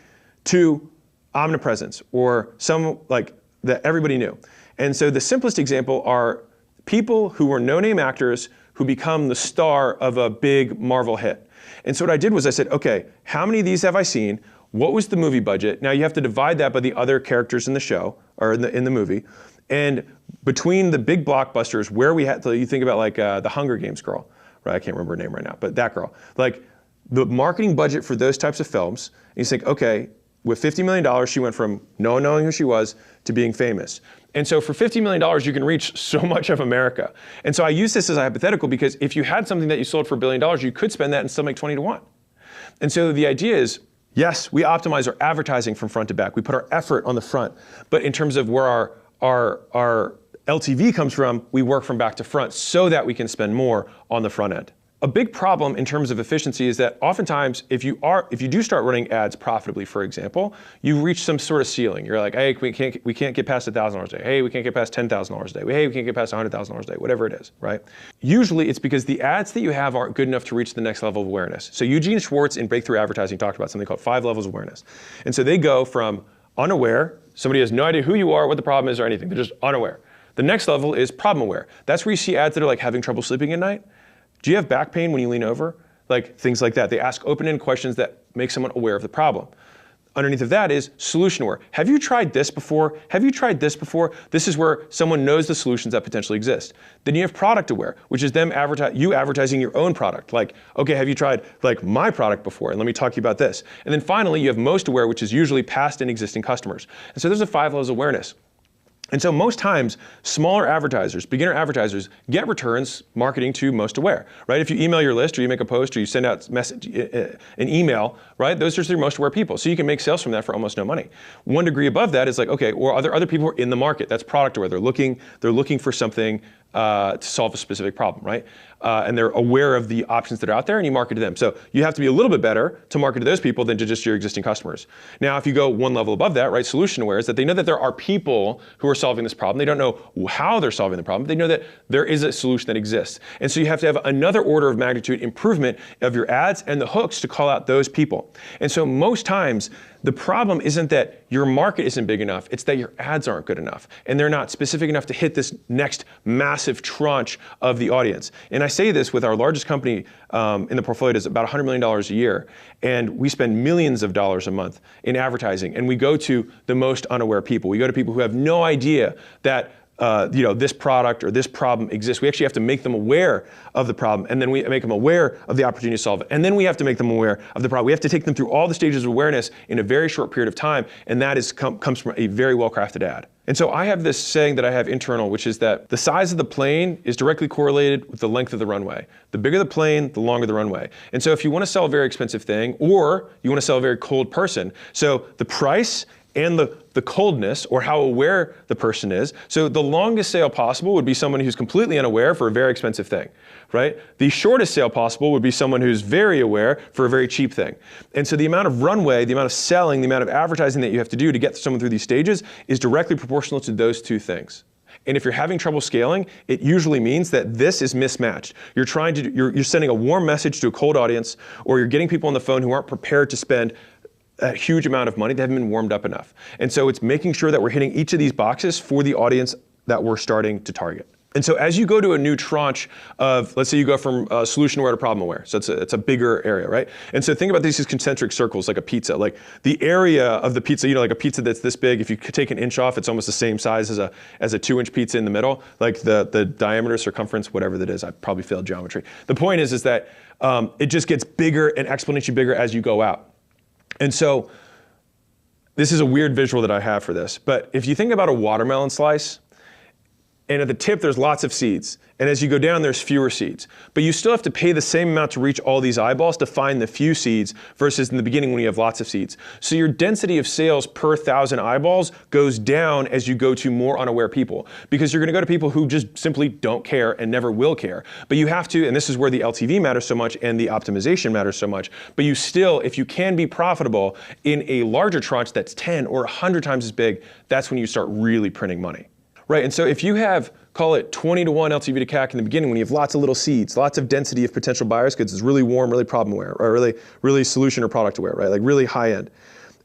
to omnipresence, or some like that everybody knew. And so the simplest example are people who were no-name actors who become the star of a big Marvel hit. And so what I did was I said, okay, how many of these have I seen? What was the movie budget? Now you have to divide that by the other characters in the show, or in the movie. And between the big blockbusters, where we had, so you think about like the Hunger Games girl, right? I can't remember her name right now, but that girl. Like the marketing budget for those types of films, and you think, okay, with $50 million, she went from no one knowing who she was to being famous. And so for $50 million, you can reach so much of America. And so I use this as a hypothetical because if you had something that you sold for $1 billion, you could spend that and still make 20 to 1. And so the idea is, yes, we optimize our advertising from front to back. We put our effort on the front. But in terms of where our LTV comes from, we work from back to front so that we can spend more on the front end. A big problem in terms of efficiency is that oftentimes, if you do start running ads profitably, for example, you reach some sort of ceiling. You're like, hey, we can't get past $1,000 a day. Hey, we can't get past $10,000 a day. Hey, we can't get past $100,000 a day. Whatever it is, right? Usually, it's because the ads that you have aren't good enough to reach the next level of awareness. So Eugene Schwartz in Breakthrough Advertising talked about something called 5 levels of awareness, and so they go from unaware. Somebody has no idea who you are, what the problem is, or anything. They're just unaware. The next level is problem aware. That's where you see ads that are like having trouble sleeping at night. Do you have back pain when you lean over? Like things like that. They ask open-ended questions that make someone aware of the problem. Underneath of that is solution aware. Have you tried this before? Have you tried this before? This is where someone knows the solutions that potentially exist. Then you have product aware, which is them advertising your own product. Like, okay, have you tried like my product before? And let me talk to you about this. And then finally, you have most aware, which is usually past and existing customers. And so there's a 5 levels of awareness. And so most times, smaller advertisers, beginner advertisers, get returns marketing to most aware, right? If you email your list or you make a post or you send out an email, right? Those are your most aware people. So you can make sales from that for almost no money. 1 degree above that is like, okay, or other people who are in the market. That's product aware. They're looking for something to solve a specific problem, right? And they're aware of the options that are out there, and you market to them. So you have to be a little bit better to market to those people than to just your existing customers. Now, if you go 1 level above that, right, solution aware is that they know that there are people who are solving this problem. They don't know how they're solving the problem. They know that there is a solution that exists. And so you have to have another order of magnitude improvement of your ads and the hooks to call out those people. And so most times, the problem isn't that your market isn't big enough, it's that your ads aren't good enough. And they're not specific enough to hit this next massive tranche of the audience. And I say this with our largest company in the portfolio is about $100 million a year. And we spend millions of dollars a month in advertising. And we go to the most unaware people. We go to people who have no idea that this product or this problem exists. We actually have to make them aware of the problem, and then we make them aware of the opportunity to solve it. And then we have to make them aware of the problem. We have to take them through all the stages of awareness in a very short period of time, and that comes from a very well-crafted ad. And so I have this saying that I have internal, which is that the size of the plane is directly correlated with the length of the runway. The bigger the plane, the longer the runway. And so if you want to sell a very expensive thing, or you want to sell a very cold person, so the price and the coldness, or how aware the person is. So the longest sale possible would be someone who's completely unaware for a very expensive thing, right? The shortest sale possible would be someone who's very aware for a very cheap thing. And so the amount of runway, the amount of selling, the amount of advertising that you have to do to get someone through these stages is directly proportional to those two things. And if you're having trouble scaling, it usually means that this is mismatched. You're sending a warm message to a cold audience, or you're getting people on the phone who aren't prepared to spend a huge amount of money. They haven't been warmed up enough. And so it's making sure that we're hitting each of these boxes for the audience that we're starting to target. And so as you go to a new tranche of, let's say you go from solution aware to problem aware. So it's a bigger area, right? And so think about these as concentric circles, like a pizza. Like the area of the pizza, like a pizza that's this big, if you could take an inch off, it's almost the same size as a 2-inch pizza in the middle. Like the diameter, circumference, whatever that is. I probably failed geometry. The point is that it just gets bigger and exponentially bigger as you go out. And so this is a weird visual that I have for this, but if you think about a watermelon slice, And at the tip, there's lots of seeds. And as you go down, there's fewer seeds. But you still have to pay the same amount to reach all these eyeballs to find the few seeds versus in the beginning when you have lots of seeds. So your density of sales per 1,000 eyeballs goes down as you go to more unaware people, because you're going to go to people who just simply don't care and never will care. But you have to, and this is where the LTV matters so much and the optimization matters so much, but you still, if you can be profitable in a larger tranche that's 10 or 100 times as big, that's when you start really printing money. Right, and so if you have, call it 20 to 1 LTV to CAC in the beginning, when you have lots of little seeds, lots of density of potential buyers, because it's really warm, really problem aware, or really solution or product aware, right? Like really high end.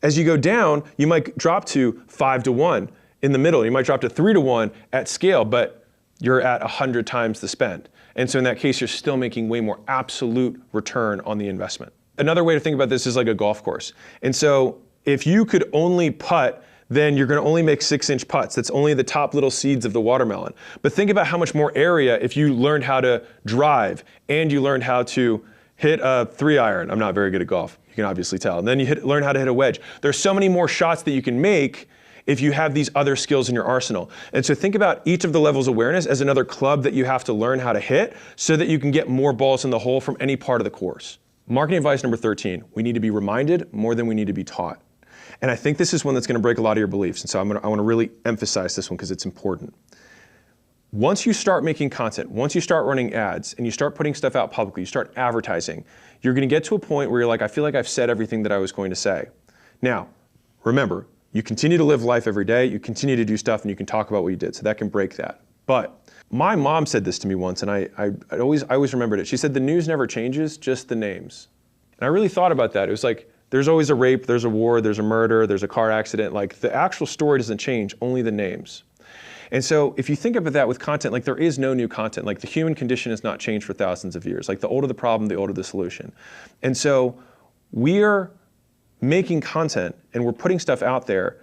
As you go down, you might drop to 5 to 1 in the middle. You might drop to 3 to 1 at scale, but you're at 100 times the spend. And so in that case, you're still making way more absolute return on the investment. Another way to think about this is like a golf course. And so if you could only putt, then you're going to only make 6-inch putts. That's only the top little seeds of the watermelon. But think about how much more area if you learned how to drive and you learned how to hit a 3-iron. I'm not very good at golf, you can obviously tell. And then you learn how to hit a wedge. There's so many more shots that you can make if you have these other skills in your arsenal. And so think about each of the levels of awareness as another club that you have to learn how to hit so that you can get more balls in the hole from any part of the course. Marketing advice number 13, we need to be reminded more than we need to be taught. And I think this is one that's going to break a lot of your beliefs. And so I want to really emphasize this one because it's important. Once you start making content, once you start running ads and you start putting stuff out publicly, you start advertising, you're going to get to a point where you're like, I feel like I've said everything that I was going to say. Now, remember, you continue to live life every day, you continue to do stuff, and you can talk about what you did. So that can break that. But my mom said this to me once, and I always remembered it. She said, the news never changes, just the names. And I really thought about that. It was like, there's always a rape, there's a war, there's a murder, there's a car accident. Like the actual story doesn't change, only the names. And so if you think about that with content, like there is no new content. Like the human condition has not changed for thousands of years. Like the older the problem, the older the solution. And so we're making content and we're putting stuff out there.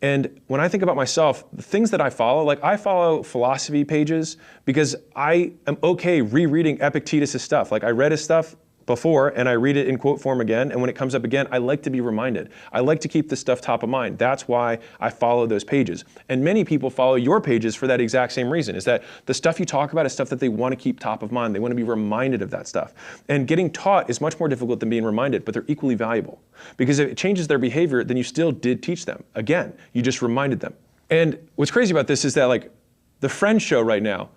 And when I think about myself, the things that I follow, like I follow philosophy pages because I am okay rereading Epictetus' stuff. Like I read his stuff before and I read it in quote form again, and when it comes up again, I like to be reminded. I like to keep this stuff top of mind. That's why I follow those pages. And many people follow your pages for that exact same reason, is that the stuff you talk about is stuff that they want to keep top of mind. They want to be reminded of that stuff. And getting taught is much more difficult than being reminded, but they're equally valuable. Because if it changes their behavior, then you still did teach them. Again, you just reminded them. And what's crazy about this is that like the Friends show right now,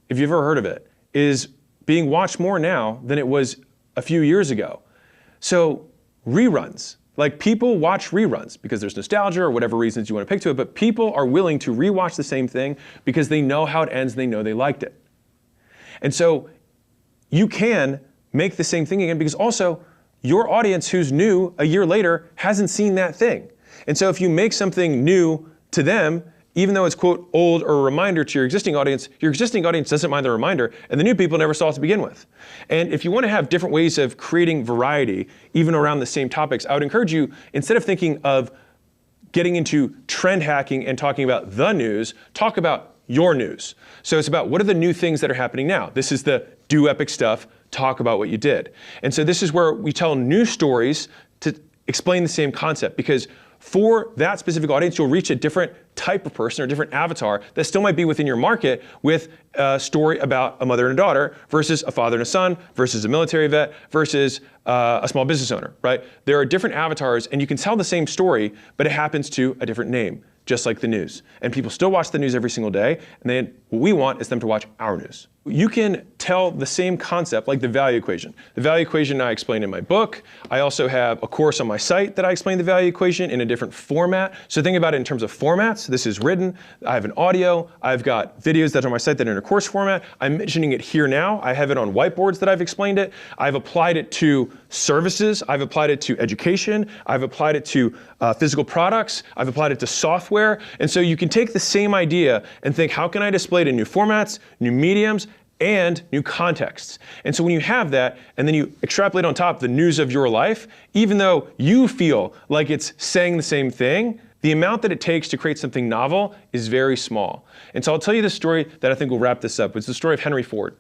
if you've ever heard of it, is being watched more now than it was a few years ago. So reruns, like people watch reruns because there's nostalgia or whatever reasons you want to pick to it, but people are willing to rewatch the same thing because they know how it ends and they know they liked it. And so you can make the same thing again because also your audience who's new a year later hasn't seen that thing. And so if you make something new to them, even though it's quote old or a reminder to your existing audience doesn't mind the reminder, and the new people never saw it to begin with. And if you want to have different ways of creating variety, even around the same topics, I would encourage you, instead of thinking of getting into trend hacking and talking about the news, talk about your news. So it's about what are the new things that are happening now. This is the do epic stuff, talk about what you did. And so this is where we tell new stories to explain the same concept, because for that specific audience, you'll reach a different type of person or different avatar that still might be within your market with a story about a mother and a daughter versus a father and a son versus a military vet versus a small business owner, right? There are different avatars and you can tell the same story, but it happens to a different name, just like the news. And people still watch the news every single day, and then what we want is them to watch our news. You can tell the same concept, like the value equation. The value equation I explained in my book. I also have a course on my site that I explain the value equation in a different format. So think about it in terms of formats. This is written, I have an audio, I've got videos that are on my site that are in a course format. I'm mentioning it here now. I have it on whiteboards that I've explained it. I've applied it to services. I've applied it to education. I've applied it to physical products. I've applied it to software. And so you can take the same idea and think, how can I display it in new formats, new mediums, and new contexts? And so when you have that, and then you extrapolate on top the news of your life, even though you feel like it's saying the same thing, the amount that it takes to create something novel is very small. And so I'll tell you this story that I think will wrap this up. It's the story of Henry Ford.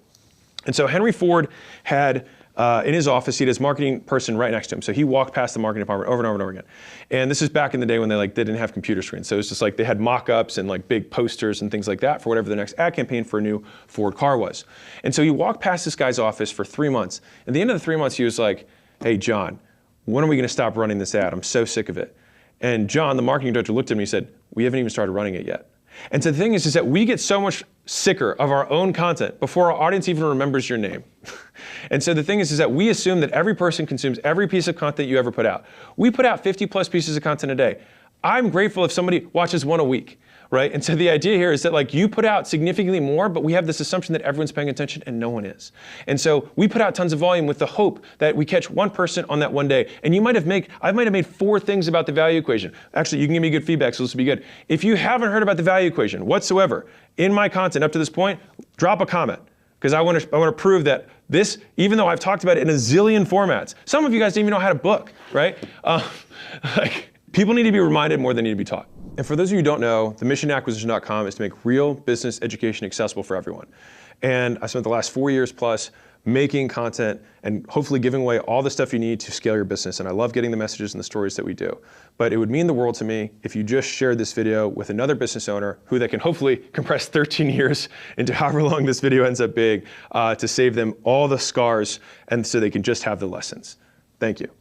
And so Henry Ford had in his office. He had his marketing person right next to him. So he walked past the marketing department over and over and over again. And this is back in the day when they didn't have computer screens. So it was just they had mock-ups and big posters and things like that for whatever the next ad campaign for a new Ford car was. And so he walked past this guy's office for 3 months. At the end of the 3 months, he was like, "Hey, John, when are we going to stop running this ad? I'm so sick of it." And John, the marketing director, looked at me and said, "We haven't even started running it yet." And so the thing is that we get so much sicker of our own content before our audience even remembers your name. And so the thing is that we assume that every person consumes every piece of content you ever put out. We put out 50 plus pieces of content a day. I'm grateful if somebody watches one a week, right? And so the idea here is that you put out significantly more, but we have this assumption that everyone's paying attention and no one is. And so we put out tons of volume with the hope that we catch one person on that one day. And I might have made 4 things about the value equation. Actually, you can give me good feedback, so this will be good. If you haven't heard about the value equation whatsoever in my content up to this point, drop a comment. Because I want to prove that this, even though I've talked about it in a zillion formats, some of you guys didn't even know how to book, right? People need to be reminded more than they need to be taught. And for those of you who don't know, themissionacquisition.com is to make real business education accessible for everyone. And I spent the last 4 years plus making content and hopefully giving away all the stuff you need to scale your business. And I love getting the messages and the stories that we do. But it would mean the world to me if you just shared this video with another business owner who they can hopefully compress 13 years into however long this video ends up being to save them all the scars and so they can just have the lessons. Thank you.